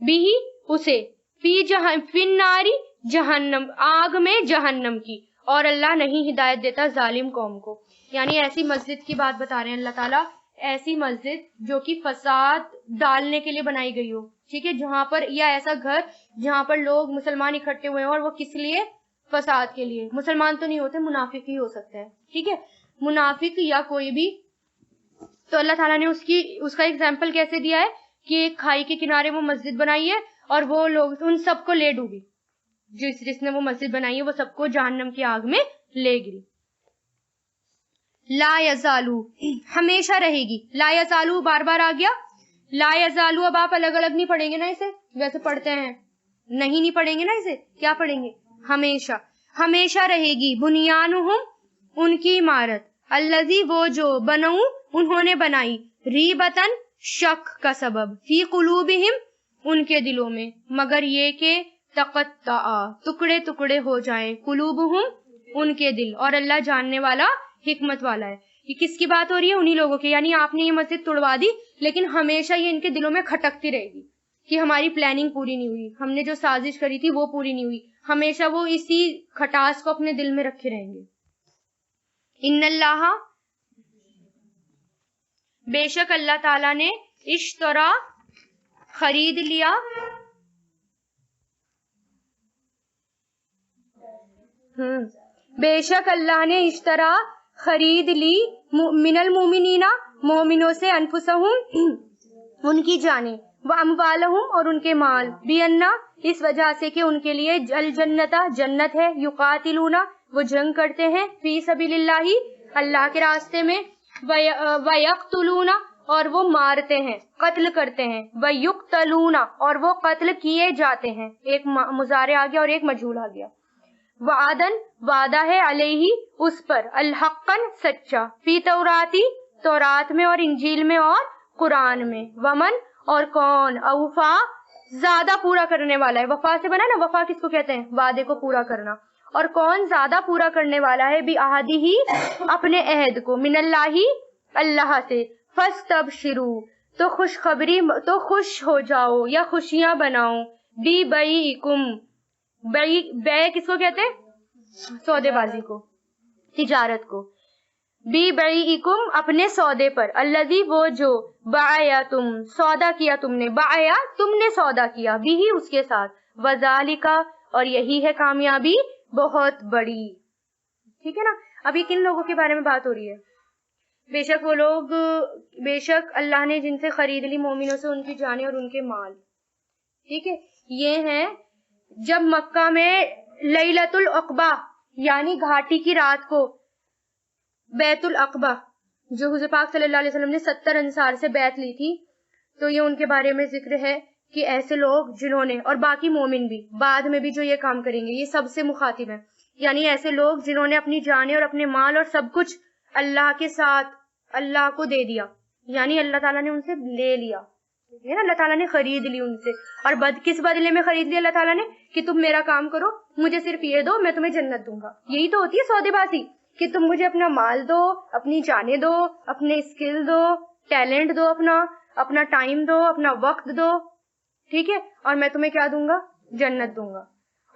بھی اسے، فن ناری جہنم، آگ میں جہنم کی. اور اللہ نہیں ہدایت دیتا ظالم قوم کو. یعنی ایسی مسجد کی بات بتا رہے ہیں اللہ تعالیٰ، ایسی مسجد جو کہ فساد ڈالنے کے لیے بنائی گئی ہو، ٹھیک ہے، جہاں پر، یا ایسا گھر جہاں پر لوگ مسلمان اکٹھے ہوئے ہیں اور وہ کس لیے؟ فساد کے لیے. مسلمان تو نہیں ہوتے، منافق ہی ہو سکتا ہے، ٹھیک ہے، منافق یا کوئی بھی. تو اللہ تعالیٰ نے اس کا ایگزامپل کیسے دیا ہے کہ ایک کھائی کے کنارے وہ مسجد بنائی ہے اور وہ لوگ ان سب کو لے ڈوبی، جس نے وہ مسجد بنائی ہے وہ سب کو جہنم کی آگ میں لے گری. لا یزالو، ہمیشہ رہے گی. لا یزالو بار بار آ گیا. لا یزالو اب آپ الگ الگ نہیں پڑھیں گے نا اسے، ویسے پڑھتے ہیں نہیں پڑھیں گے نا اسے، کیا پڑھیں گے؟ ہمیشہ. ہمیشہ رہے گی، بنیانہم ان کی عمارت، الذی وہ جو، بنو انہوں نے بنائی، ریبتن شک کا سبب، فی قلوبہم ان کے دلوں میں، مگر یہ کہ تقطع ٹکڑے ٹکڑے ہو جائیں، قلوبہم ان کے دل، اور اللہ جاننے والا حکمت والا ہے. یہ کس کی بات ہو رہی ہے؟ انہی لوگوں کی. یعنی آپ نے یہ مسجد توڑوا دی لیکن ہمیشہ یہ ان کے دلوں میں کھٹکتی رہے گی کہ ہماری پلاننگ پوری نہیں ہوئی، ہم نے جو سازش کری تھی وہ پوری نہیں ہوئی. ہمیشہ وہ اسی کھٹاس کو اپنے دل میں رکھے رہیں گے. ان اللہ، بے شک اللہ تعالیٰ نے، اشترا خرید لیا، بے شک اللہ نے اشترا خرید لی، من المومنین مومنوں سے، انفسہم ان کی جانیں، واموالہم اور ان کے مال، بینا اس وجہ سے کہ ان کے لیے الجنت جنت ہے، یقاتلون وہ جنگ کرتے ہیں، فی سبیل اللہ اللہ کے راستے میں، ویقتلون اور وہ مارتے ہیں، قتل کرتے ہیں، ویقتلون اور وہ قتل کیے جاتے ہیں. ایک مضارع آ گیا اور ایک مجہول آ گیا. وعدن وعدہ ہے، علیہ اس پر، الحقن سچا، فی توراتی تورات میں اور انجیل میں اور قرآن میں، ومن اور کون، اوفا زیادہ پورا کرنے والا ہے. وفا سے بنا نا، وفا کس کو کہتے ہیں؟ وعدے کو پورا کرنا. اور کون زیادہ پورا کرنے والا ہے، بعہدہ ہی اپنے عہد کو، من اللہ اللہ سے، فاستبشروا تو خوش ہو جاؤ یا خوشیاں بناؤ. بی بیعکم، بے کس کو کہتے ہیں؟ سودے بازی کو، تجارت کو. بی بیعکم اپنے سودے پر، الذی وہ جو، باعتم سودا کیا تم نے، باعیا تم نے سودا کیا، بھی اس کے ساتھ، وذالک اور یہی ہے کامیابی بہت بڑی. ٹھیک ہے نا. اب یہ کن لوگوں کے بارے میں بات ہو رہی ہے؟ بے شک وہ لوگ، بے شک اللہ نے جن سے خرید لی مومنوں سے ان کی جانیں اور ان کے مال. ٹھیک ہے. یہ ہیں جب مکہ میں لیلۃ العقبہ یعنی گھاٹی کی رات کو بیت العقبہ جو حضور پاک صلی اللہ علیہ وسلم نے 70 انصار سے بیعت لی تھی، تو یہ ان کے بارے میں ذکر ہے کہ ایسے لوگ جنہوں نے، اور باقی مومن بھی بعد میں بھی جو یہ کام کریں گے، یہ سب سے مخاطب ہیں. یعنی ایسے لوگ جنہوں نے اپنی جانیں اور اپنے مال اور سب کچھ اللہ کے ساتھ اللہ کو دے دیا، یعنی اللہ تعالیٰ نے ان سے لے لیا، اللہ تعالیٰ نے خرید لی ان سے. اور کس بدلے میں خرید لیا اللہ تعالیٰ نے؟ کہ تم میرا کام کرو، مجھے صرف یہ دو، میں تمہیں جنت دوں گا. یہی تو ہوتی ہے سودے بازی، کہ تم مجھے اپنا مال دو، اپنی جانیں دو، اپنے اسکل دو، ٹیلنٹ دو، اپنا ٹائم دو، اپنا وقت دو. ٹھیک ہے. اور میں تمہیں کیا دوں گا؟ جنت دوں گا.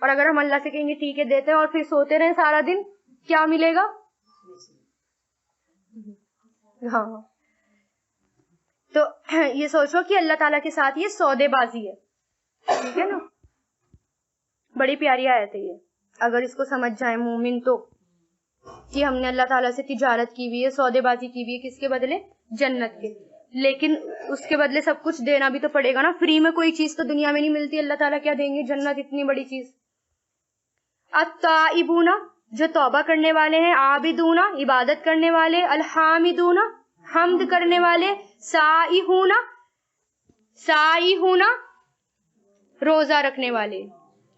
اور اگر ہم اللہ سے کہیں گے ٹھیک ہے دیتے ہیں اور پھر سوتے رہیں سارا دن، کیا ملے گا؟ ہاں. تو یہ سوچو کہ اللہ تعالیٰ کے ساتھ یہ سودے بازی ہے. ٹھیک ہے نا. بڑی پیاری آیت ہے یہ، اگر اس کو سمجھ جائیں مومن تو، کہ ہم نے اللہ تعالیٰ سے تجارت کی ہوئی ہے، سودے بازی کی ہوئی ہے، کس کے بدلے؟ جنت کے. لیکن اس کے بدلے سب کچھ دینا بھی تو پڑے گا نا. فری میں کوئی چیز تو دنیا میں نہیں ملتی. اللہ تعالیٰ کیا دیں گے؟ جنت، اتنی بڑی چیز. التائبون جو توبہ کرنے والے ہیں، عابدون عبادت کرنے والے، الحامدون حمد کرنے والے، سائحون روزہ رکھنے والے،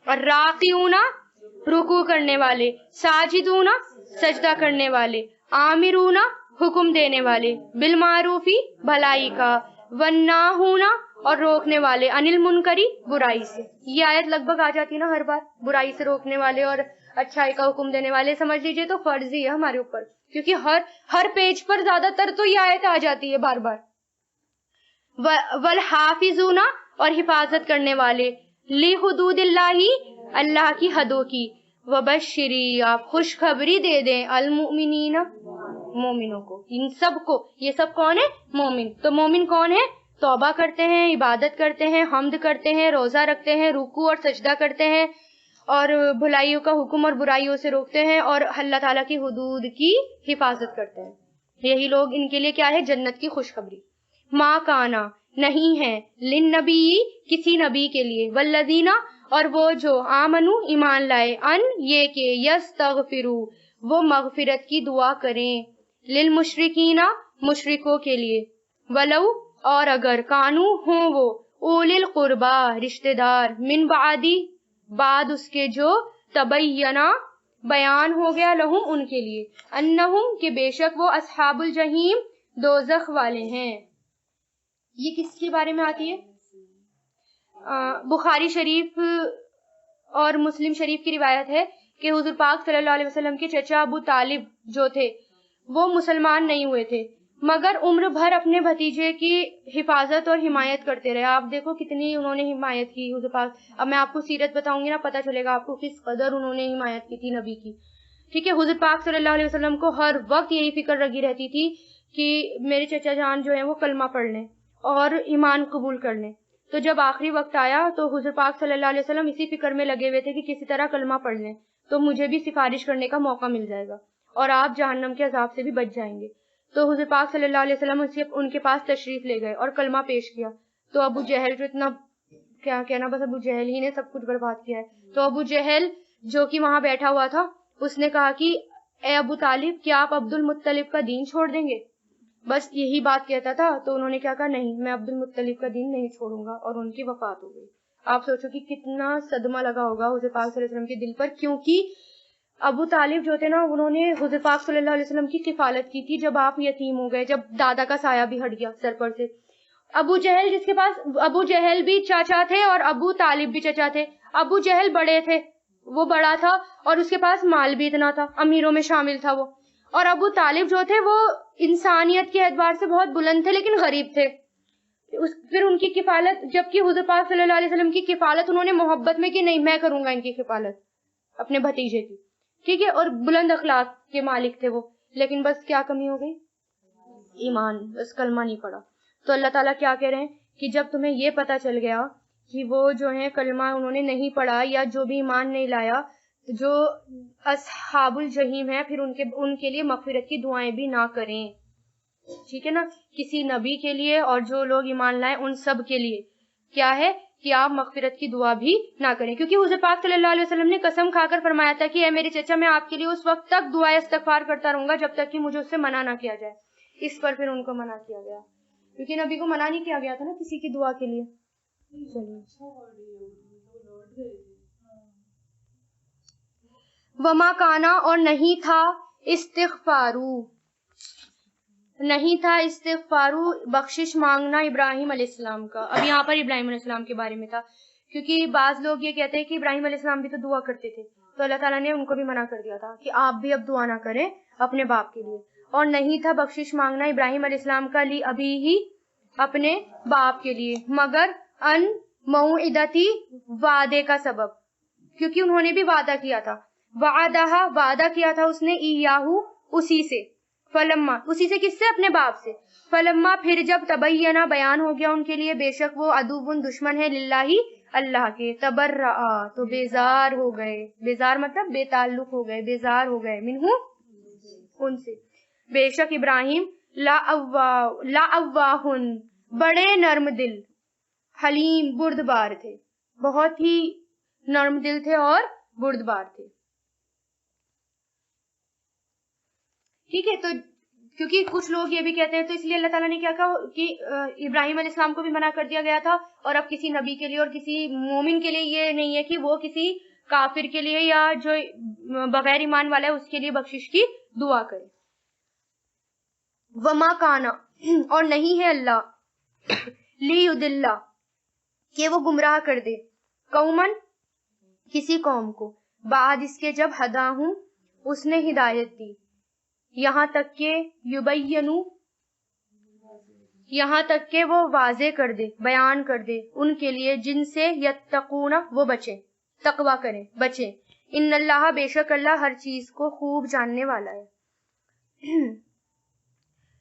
اور راکعون رکوع کرنے والے، ساجدون سجدہ کرنے والے، آمرون حکم دینے والے، بالمعروفی بھلائی کا، والناہون اور روکنے والے، عن المنکری برائی سے. یہ آیت لگ بھگ آ جاتی نا ہر بار، برائی سے روکنے والے اور اچھائی کا حکم دینے والے. سمجھ لیجئے تو فرض ہی ہے ہمارے اوپر، کیونکہ ہر پیج پر زیادہ تر تو یہ آیت آ جاتی ہے بار بار. والحافظون اور حفاظت کرنے والے، لحدود اللہ اللہ کی حدوں کی، وبشری آپ خوشخبری دے دیں، المؤمنین مومنوں کو، ان سب کو. یہ سب کون ہے؟ مومن. تو مومن کون ہے؟ توبہ کرتے ہیں، عبادت کرتے ہیں، حمد کرتے ہیں، روزہ رکھتے ہیں، رکوع اور سجدہ کرتے ہیں، اور بھلائیوں کا حکم اور برائیوں سے روکتے ہیں، اور اللہ تعالیٰ کی حدود کی حفاظت کرتے ہیں. یہی لوگ، ان کے لیے کیا ہے؟ جنت کی خوشخبری. ما کانا نہیں ہے، للنبی کسی نبی کے لیے، والذین اور وہ جو آمنو ایمان لائے، ان یہ کہ یستغفروا وہ مغفرت کی دعا کریں، للمشرکین مشرکوں کے لیے، ولو اور اگر کانو ہوں وہ، اولی القربا رشتہ دار، من بعد اس کے جو، تبینہ بیان ہو گیا، لہم ان کے لیے، انہم کہ بے شک وہ، اصحاب الجحیم دوزخ والے ہیں. یہ کس کے بارے میں آتی ہے؟ بخاری شریف اور مسلم شریف کی روایت ہے کہ حضور پاک صلی اللہ علیہ وسلم کے چچا ابو طالب جو تھے وہ مسلمان نہیں ہوئے تھے، مگر عمر بھر اپنے بھتیجے کی حفاظت اور حمایت کرتے رہے. آپ دیکھو کتنی انہوں نے حمایت کی حضور پاک. اب میں آپ کو سیرت بتاؤں گی نا، پتہ چلے گا آپ کو کس قدر انہوں نے حمایت کی تھی نبی کی. ٹھیک ہے. حضور پاک صلی اللہ علیہ وسلم کو ہر وقت یہی فکر لگی رہتی تھی کہ میرے چچا جان جو ہیں وہ کلمہ پڑھ لیں اور ایمان قبول کر لیں. تو جب آخری وقت آیا تو حضور پاک صلی اللہ علیہ وسلم اسی فکر میں لگے ہوئے تھے کہ کسی طرح کلمہ پڑھ لیں تو مجھے بھی سفارش کرنے کا موقع مل جائے گا اور آپ جہنم کے عذاب سے بھی بچ جائیں گے. تو حضور پاک صلی اللہ علیہ وسلم ان کے پاس تشریف لے گئے اور کلمہ پیش کیا. تو ابو جہل جو اتنا کیا کہنا، بس ابو جہل ہی نے سب کچھ برباد کیا ہے. تو ابو جہل جو کہ وہاں بیٹھا ہوا تھا، اس نے کہا کہ اے ابو طالب کیا آپ عبد المطلب کا دین چھوڑ دیں گے؟ بس یہی بات کہتا تھا. تو انہوں نے کیا کہا، نہیں میں عبد المطلب کا دین نہیں چھوڑوں گا، اور ان کی وفات ہو گئی. آپ سوچو کہ کتنا صدمہ لگا ہوگا حضور پاک صلی اللہ علیہ وسلم کے دل پر، کیونکہ ابو طالب جو تھے نا انہوں نے حضور پاک صلی اللہ علیہ وسلم کی کفالت کی تھی جب آپ یتیم ہو گئے، جب دادا کا سایہ بھی ہٹ گیا سر پر سے. ابو جہل جس کے پاس، ابو جہل بھی چاچا تھے اور ابو طالب بھی چچا تھے. ابو جہل بڑے تھے، وہ بڑا تھا اور اس کے پاس مال بھی اتنا تھا، امیروں میں شامل تھا وہ. اور ابو طالب جو تھے وہ انسانیت کے اعتبار سے بہت بلند تھے لیکن غریب تھے. پھر ان کی کفالت، جبکہ حضور پاک صلی اللہ علیہ وسلم کی کفالت انہوں نے محبت میں کی، نہیں میں کروں گا ان کی کفالت اپنے بھتیجے کی، ٹھیک ہے، اور بلند اخلاق کے مالک تھے وہ، لیکن بس کیا کمی ہو گئی؟ ایمان، بس کلمہ نہیں پڑا۔ تو اللہ تعالیٰ کیا کہہ رہے ہیں کہ جب تمہیں یہ پتا چل گیا کہ وہ جو ہے کلمہ انہوں نے نہیں پڑھا یا جو بھی ایمان نہیں لایا، جو اصحاب الجحیم ہیں، پھر ان کے لیے مغفرت کی دعائیں بھی نہ کریں، ٹھیک ہے نا، کسی نبی کے لیے اور جو لوگ ایمان لائیں ان سب کے لیے کیا ہے کہ آپ مغفرت کی دعا بھی نہ کریں، کیونکہ حضور پاک صلی اللہ علیہ وسلم نے قسم کھا کر فرمایا تھا کہ اے میرے چچا، میں آپ کے لیے اس وقت تک دعائے استغفار کرتا رہوں گا جب تک کہ مجھے اس سے منع نہ کیا جائے۔ اس پر پھر ان کو منع کیا گیا، کیونکہ نبی کو منع نہیں کیا گیا تھا نا کسی کی دعا کے لیے۔ وما کانا، اور نہیں تھا استغفارو بخشش مانگنا ابراہیم علیہ السلام کا۔ اب یہاں پر ابراہیم علیہ السلام کے بارے میں تھا، کیونکہ بعض لوگ یہ کہتے ہیں کہ ابراہیم علیہ السلام بھی تو دعا کرتے تھے، تو اللہ تعالیٰ نے ان کو بھی منع کر دیا تھا کہ آپ بھی اب دعا نہ کریں اپنے باپ کے لیے۔ اور نہیں تھا بخشش مانگنا ابراہیم علیہ السلام کا لی ابھی ہی، اپنے باپ کے لیے، مگر ان موعدتی، وعدے کا سبب، کیونکہ انہوں نے بھی وعدہ کیا تھا، وعدہ کیا تھا اس نے، ایاہو، اسی سے، فلما، اسی سے کس سے؟ اپنے باپ سے، فلما، پھر جب، تبینہ، بیان ہو گیا ان کے لیے، بے شک وہ عدوٌ، دشمن ہے، للہ، اللہ کے، تبرآ، تو بیزار ہو گئے، بیزار مطلب بے تعلق ہو گئے، بیزار ہو گئے، منہ، ان سے، بے شک ابراہیم لَأَوَّاهٌ، بڑے نرم دل، حلیم، بردبار تھے، بہت ہی نرم دل تھے اور بردبار تھے، ٹھیک ہے۔ تو کیونکہ کچھ لوگ یہ بھی کہتے ہیں، تو اس لیے اللہ تعالیٰ نے کیا کہا کہ ابراہیم علیہ السلام کو بھی منع کر دیا گیا تھا، اور اب کسی نبی کے لیے اور کسی مومن کے لیے یہ نہیں ہے کہ وہ کسی کافر کے لیے یا جو بغیر ایمان والا ہے اس کے لیے بخشش کی دعا کرے۔ وما کانا، اور نہیں ہے اللہ، لیضل، کہ وہ گمراہ کر دے، قومن، کسی قوم کو، بعد اس کے جب ہداہم، اس نے ہدایت دی، یہاں تک کہ یبینو، یہاں تک کہ وہ واضح کر دے، بیان کر دے ان کے لیے، جن سے یتقون، وہ بچیں، تقوی کریں، بچیں، ان اللہ، بے شک اللہ ہر چیز کو خوب جاننے والا ہے۔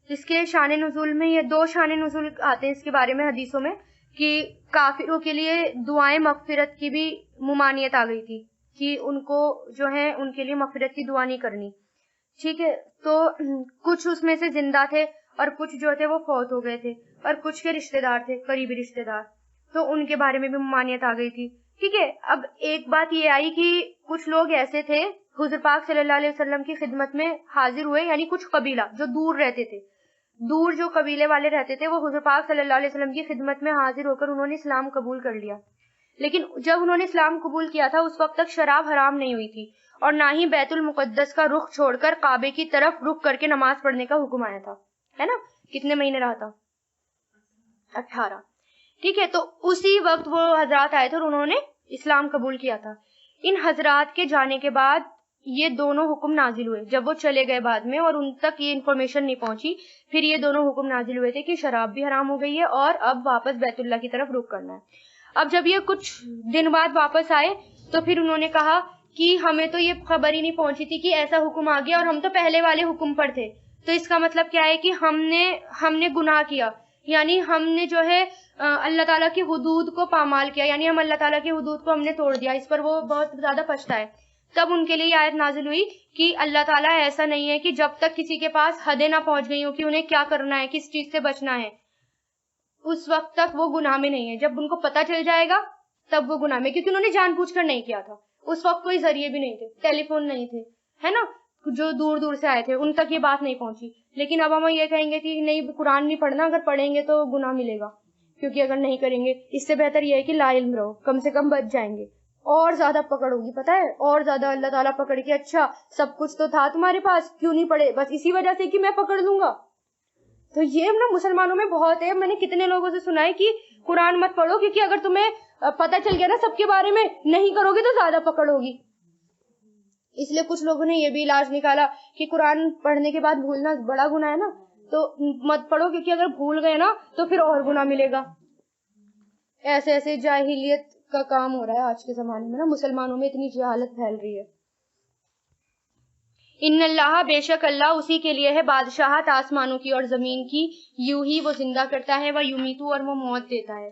اس کے شان نزول میں یہ 2 شان نزول آتے ہیں اس کے بارے میں حدیثوں میں، کہ کافروں کے لیے دعائیں مغفرت کی بھی ممانعت آ گئی تھی کہ ان کو جو ہے ان کے لیے مغفرت کی دعا نہیں کرنی، ٹھیک ہے۔ تو کچھ اس میں سے زندہ تھے اور کچھ جو تھے وہ فوت ہو گئے تھے، اور کچھ کے رشتہ دار تھے، قریبی رشتہ دار، تو ان کے بارے میں بھی ممانعت آ گئی تھی، ٹھیک ہے۔ اب ایک بات یہ آئی کہ کچھ لوگ ایسے تھے حضور پاک صلی اللہ علیہ وسلم کی خدمت میں حاضر ہوئے، یعنی کچھ قبیلہ جو دور رہتے تھے، دور جو قبیلے والے رہتے تھے، وہ حضور پاک صلی اللہ علیہ وسلم کی خدمت میں حاضر ہو کر انہوں نے اسلام قبول کر لیا، لیکن جب انہوں نے اسلام قبول کیا تھا اس وقت تک شراب حرام نہیں ہوئی تھی، اور نہ ہی بیت المقدس کا رخ چھوڑ کر کعبے کی طرف رخ کر کے نماز پڑھنے کا حکم آیا تھا، ہے نا۔ کتنے مہینے رہا تھا؟ 18، ٹھیک ہے۔ تو اسی وقت وہ حضرات آئے تھے اور انہوں نے اسلام قبول کیا تھا۔ ان حضرات کے جانے کے بعد یہ دونوں حکم نازل ہوئے، جب وہ چلے گئے بعد میں اور ان تک یہ انفارمیشن نہیں پہنچی، پھر یہ دونوں حکم نازل ہوئے تھے کہ شراب بھی حرام ہو گئی ہے اور اب واپس بیت اللہ کی طرف رخ کرنا ہے۔ اب جب یہ کچھ دن بعد واپس آئے تو پھر انہوں نے کہا کہ ہمیں تو یہ خبر ہی نہیں پہنچی تھی کہ ایسا حکم آ گیا، اور ہم تو پہلے والے حکم پر تھے، تو اس کا مطلب کیا ہے کہ ہم نے گناہ کیا، یعنی ہم نے جو ہے اللہ تعالیٰ کی حدود کو پامال کیا، یعنی ہم اللہ تعالیٰ کی حدود کو ہم نے توڑ دیا۔ اس پر وہ بہت زیادہ پچھتائے۔ تب ان کے لیے آیت نازل ہوئی کہ اللہ تعالیٰ ایسا نہیں ہے کہ جب تک کسی کے پاس حدیں نہ پہنچ گئی ہوں کہ انہیں کیا کرنا ہے، کس چیز سے بچنا ہے، اس وقت تک وہ گناہ میں نہیں ہے۔ جب ان کو پتہ چل جائے گا تب وہ گناہ میں، کیونکہ انہوں نے جان بوجھ کر نہیں کیا تھا، اس وقت کوئی ذریعے بھی نہیں تھے، ٹیلی فون نہیں تھے، ہے نا، جو دور دور سے آئے تھے ان تک یہ بات نہیں پہنچی۔ لیکن اب ہم یہ کہیں گے کہ نہیں قرآن نہیں پڑھنا، اگر پڑھیں گے تو گناہ ملے گا، کیونکہ اگر نہیں کریں گے، اس سے بہتر یہ ہے کہ لا علم رہو، کم سے کم بچ جائیں گے، اور زیادہ پکڑ ہوگی، پتہ ہے، اور زیادہ اللہ تعالیٰ پکڑ کے، اچھا سب کچھ تو تھا تمہارے پاس، کیوں نہیں پڑھے، بس اسی وجہ سے کہ میں پکڑ لوں گا۔ تو یہ نا مسلمانوں میں بہت ہے، میں نے کتنے لوگوں سے سنا ہے کہ قرآن مت پڑھو، کیونکہ اگر تمہیں پتہ چل گیا نا سب کے بارے میں، نہیں کرو گے تو زیادہ پکڑ ہوگی۔ اس لیے کچھ لوگوں نے یہ بھی علاج نکالا کہ قرآن پڑھنے کے بعد بھولنا بڑا گناہ ہے نا، تو مت پڑھو کیونکہ اگر بھول گئے نا تو پھر اور گناہ ملے گا. ایسے ایسے جاہلیت کا کام ہو رہا ہے آج کے زمانے میں نا, مسلمانوں میں اتنی جہالت پھیل رہی ہے. ان اللہ بے شک اللہ اسی کے لیے ہے بادشاہت آسمانوں کی اور زمین کی, یوں ہی وہ زندہ کرتا ہے, وہ یمیتو اور وہ موت دیتا ہے.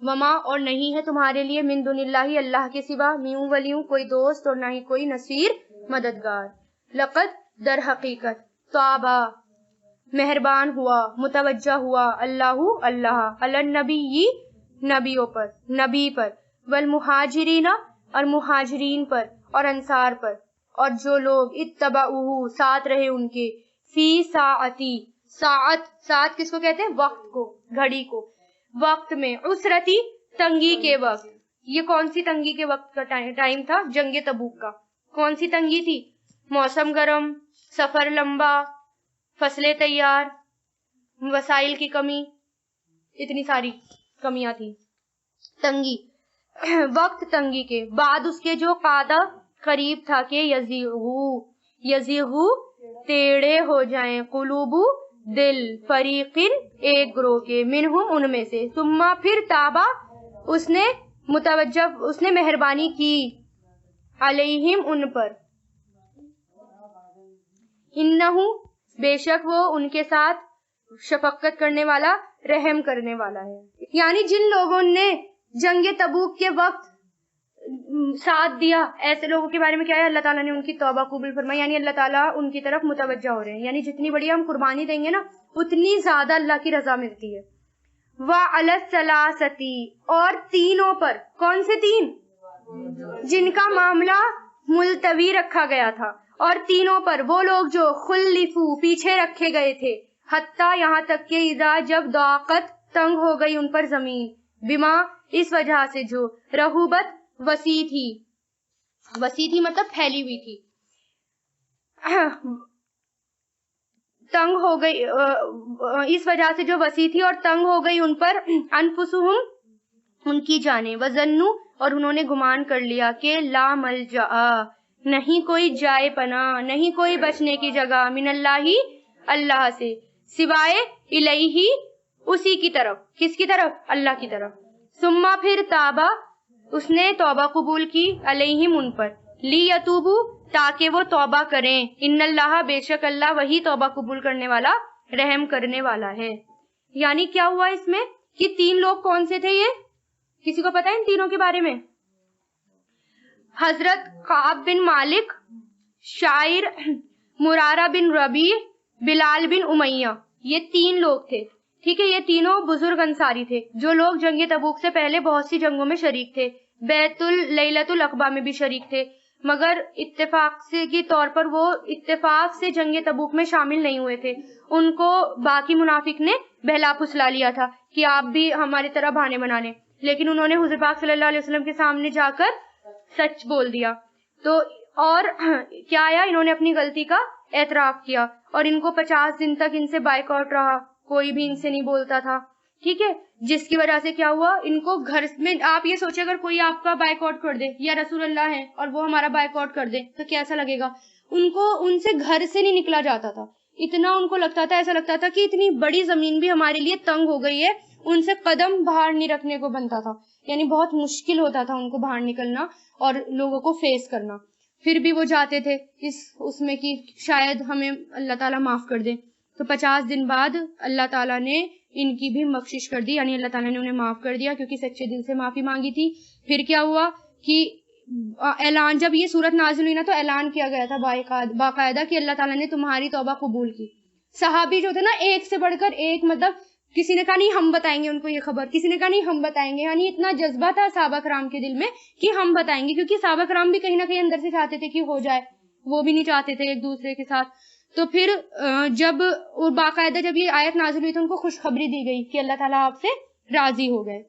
وما اور نہیں ہے تمہارے لیے من دون اللہ اللہ کے سوا میوں ولیوں کوئی دوست اور نہ ہی کوئی نصیر مددگار. لقد در حقیقت توبہ مہربان ہوا متوجہ ہوا اللہ اللہ علی النبی نبیوں پر نبی پر والمہاجرین اور مہاجرین پر اور انصار پر اور جو لوگ اتبعوہ ساتھ رہے ان کے فی ساعتی ساعت کس کو کہتے ہیں؟ وقت کو, گھڑی کو, وقت میں عسرتی تنگی کے وقت. یہ کون سی تنگی کے وقت کا ٹائم تھا؟ جنگ تبوک کا. کون سی تنگی تھی؟ موسم گرم, سفر لمبا, فصلیں تیار, وسائل کی کمی, اتنی ساری کمیاں تھی. تنگی وقت تنگی کے بعد اس کے جو قادہ قریب تھا کہ یزیغو ٹیڑے ہو جائیں, قلوبو دل, فریقن ایک گروہ کے, منہم ان میں سے, ثم پھر تابا اس نے مہربانی کی, علیہم ان پر, انہو بے شک وہ ان کے ساتھ شفقت کرنے والا رحم کرنے والا ہے. یعنی جن لوگوں نے جنگ تبوک کے وقت ساتھ دیا, ایسے لوگوں کے بارے میں کیا ہے, اللہ تعالیٰ نے ان کی توبہ قبول فرمائی, یعنی اللہ تعالیٰ ان کی طرف متوجہ ہو رہے ہیں. یعنی جتنی بڑی ہم قربانی دیں گے نا اتنی زیادہ اللہ کی رضا ملتی ہے. وَعَلَى الثَّلَاثَةِ اور تینوں پر, کون سے تین؟ جن کا معاملہ ملتوی رکھا گیا تھا, اور تینوں پر وہ لوگ جو خلفو پیچھے رکھے گئے تھے, حتیٰ یہاں تک کہ اذا جب ضاقت تنگ ہو گئی ان پر زمین, بما اس وجہ سے جو رہوبت وسیع تھی مطلب پھیلی ہوئی تھی, تنگ ہو گئی اس وجہ سے جو وسیع تھی اور تنگ ہو گئی ان پر انفسہم ان کی جانیں, وظنوا اور انہوں نے گمان کر لیا کہ لا ملجا نہیں کوئی جائے پناہ, نہیں کوئی بچنے کی جگہ, من اللہ اللہ سے, سوائے الیہ اسی کی طرف. کس کی طرف؟ اللہ کی طرف. ثم پھر تابا اس نے توبہ قبول کی, علیہم ان پر, لیتوبو تاکہ وہ توبہ کریں, ان اللہ بے شک اللہ وہی توبہ قبول کرنے والا رحم کرنے والا ہے. یعنی کیا ہوا اس میں کہ تین لوگ کون سے تھے؟ یہ کسی کو پتا ہے ان تینوں کے بارے میں؟ حضرت کعب بن مالک, شاعر مرارہ بن ربیع, بلال بن امیہ, یہ تین لوگ تھے. ٹھیک ہے, یہ تینوں بزرگ انصاری تھے جو لوگ جنگ تبوک سے پہلے بہت سی جنگوں میں شریک تھے, بیت لیلۃ العقبہ میں بھی شریک تھے, مگر اتفاق سے کی طور پر وہ اتفاق سے جنگ تبوک میں شامل نہیں ہوئے تھے. ان کو باقی منافق نے بہلا پھسلا لیا تھا کہ آپ بھی ہماری طرح بہانے بنا لیں, لیکن انہوں نے حضور پاک صلی اللہ علیہ وسلم کے سامنے جا کر سچ بول دیا. تو اور کیا آیا, انہوں نے اپنی غلطی کا اعتراف کیا, اور ان کو 50 دن تک ان سے بائیکاٹ رہا, کوئی بھی ان سے نہیں بولتا تھا. ٹھیک ہے, جس کی وجہ سے کیا ہوا, ان کو گھر میں, آپ یہ سوچے اگر کوئی آپ کا بائیکاٹ کر دے, یا رسول اللہ ہے اور وہ ہمارا بائیکاٹ کر دے تو کیسا لگے گا. ان کو ان سے گھر سے نہیں نکلا جاتا تھا, اتنا ان کو لگتا تھا, ایسا لگتا تھا کہ اتنی بڑی زمین بھی ہمارے لیے تنگ ہو گئی ہے, ان سے قدم باہر نہیں رکھنے کو بنتا تھا. یعنی بہت مشکل ہوتا تھا ان کو باہر نکلنا اور لوگوں کو فیس کرنا. پھر بھی وہ جاتے تھے اس میں کہ شاید ہمیں اللہ تعالیٰ معاف کر دے. تو 50 دن بعد اللہ تعالیٰ نے ان کی بھی بخشش کر دی, یعنی اللہ تعالیٰ نے انہیں معاف کر دیا کیونکہ سچے دل سے معافی مانگی تھی. پھر کیا ہوا کہ اعلان, جب یہ صورت نازل ہوئی نا تو اعلان کیا گیا تھا باقاعدہ کہ اللہ تعالیٰ نے تمہاری توبہ قبول کی. صحابی جو تھے نا ایک سے بڑھ کر ایک, مطلب کسی نے کہا نہیں ہم بتائیں گے ان کو یہ خبر, کسی نے کہا نہیں ہم بتائیں گے. یعنی اتنا جذبہ تھا صحابہ کرام کے دل میں کہ ہم بتائیں گے, کیونکہ صحابہ کرام بھی کہیں نہ کہیں اندر سے چاہتے تھے کہ ہو جائے, وہ بھی نہیں چاہتے تھے ایک دوسرے کے ساتھ. تو پھر جب باقاعدہ جب یہ آیت نازل ہوئی تو ان کو خوشخبری دی گئی کہ اللہ تعالیٰ آپ سے راضی ہو گئے.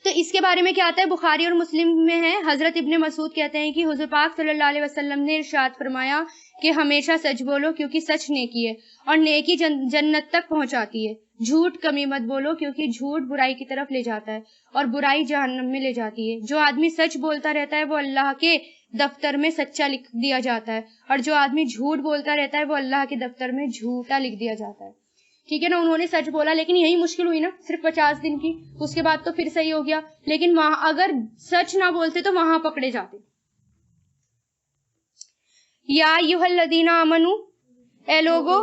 تو اس کے بارے میں کیا آتا ہے؟ بخاری اور مسلم میں ہے، حضرت ابن مسعود کہتے ہیں کہ حضور پاک صلی اللہ علیہ وسلم نے ارشاد فرمایا کہ ہمیشہ سچ بولو کیونکہ سچ نیکی ہے اور نیکی جنت تک پہنچاتی ہے، جھوٹ کمی مت بولو کیونکہ جھوٹ برائی کی طرف لے جاتا ہے اور برائی جہنم میں لے جاتی ہے۔ جو آدمی سچ بولتا رہتا ہے وہ اللہ کے دفتر میں سچا لکھ دیا جاتا ہے، اور جو آدمی جھوٹ بولتا رہتا ہے وہ اللہ کے دفتر میں جھوٹا لکھ دیا جاتا ہے۔ ٹھیک ہے نا، انہوں نے سچ بولا لیکن یہی مشکل ہوئی نا صرف 50 دن کی، اس کے بعد تو پھر صحیح ہو گیا، لیکن وہاں اگر سچ نہ بولتے تو وہاں پکڑے جاتے۔ یا ایھا الذین آمنو، اے لوگو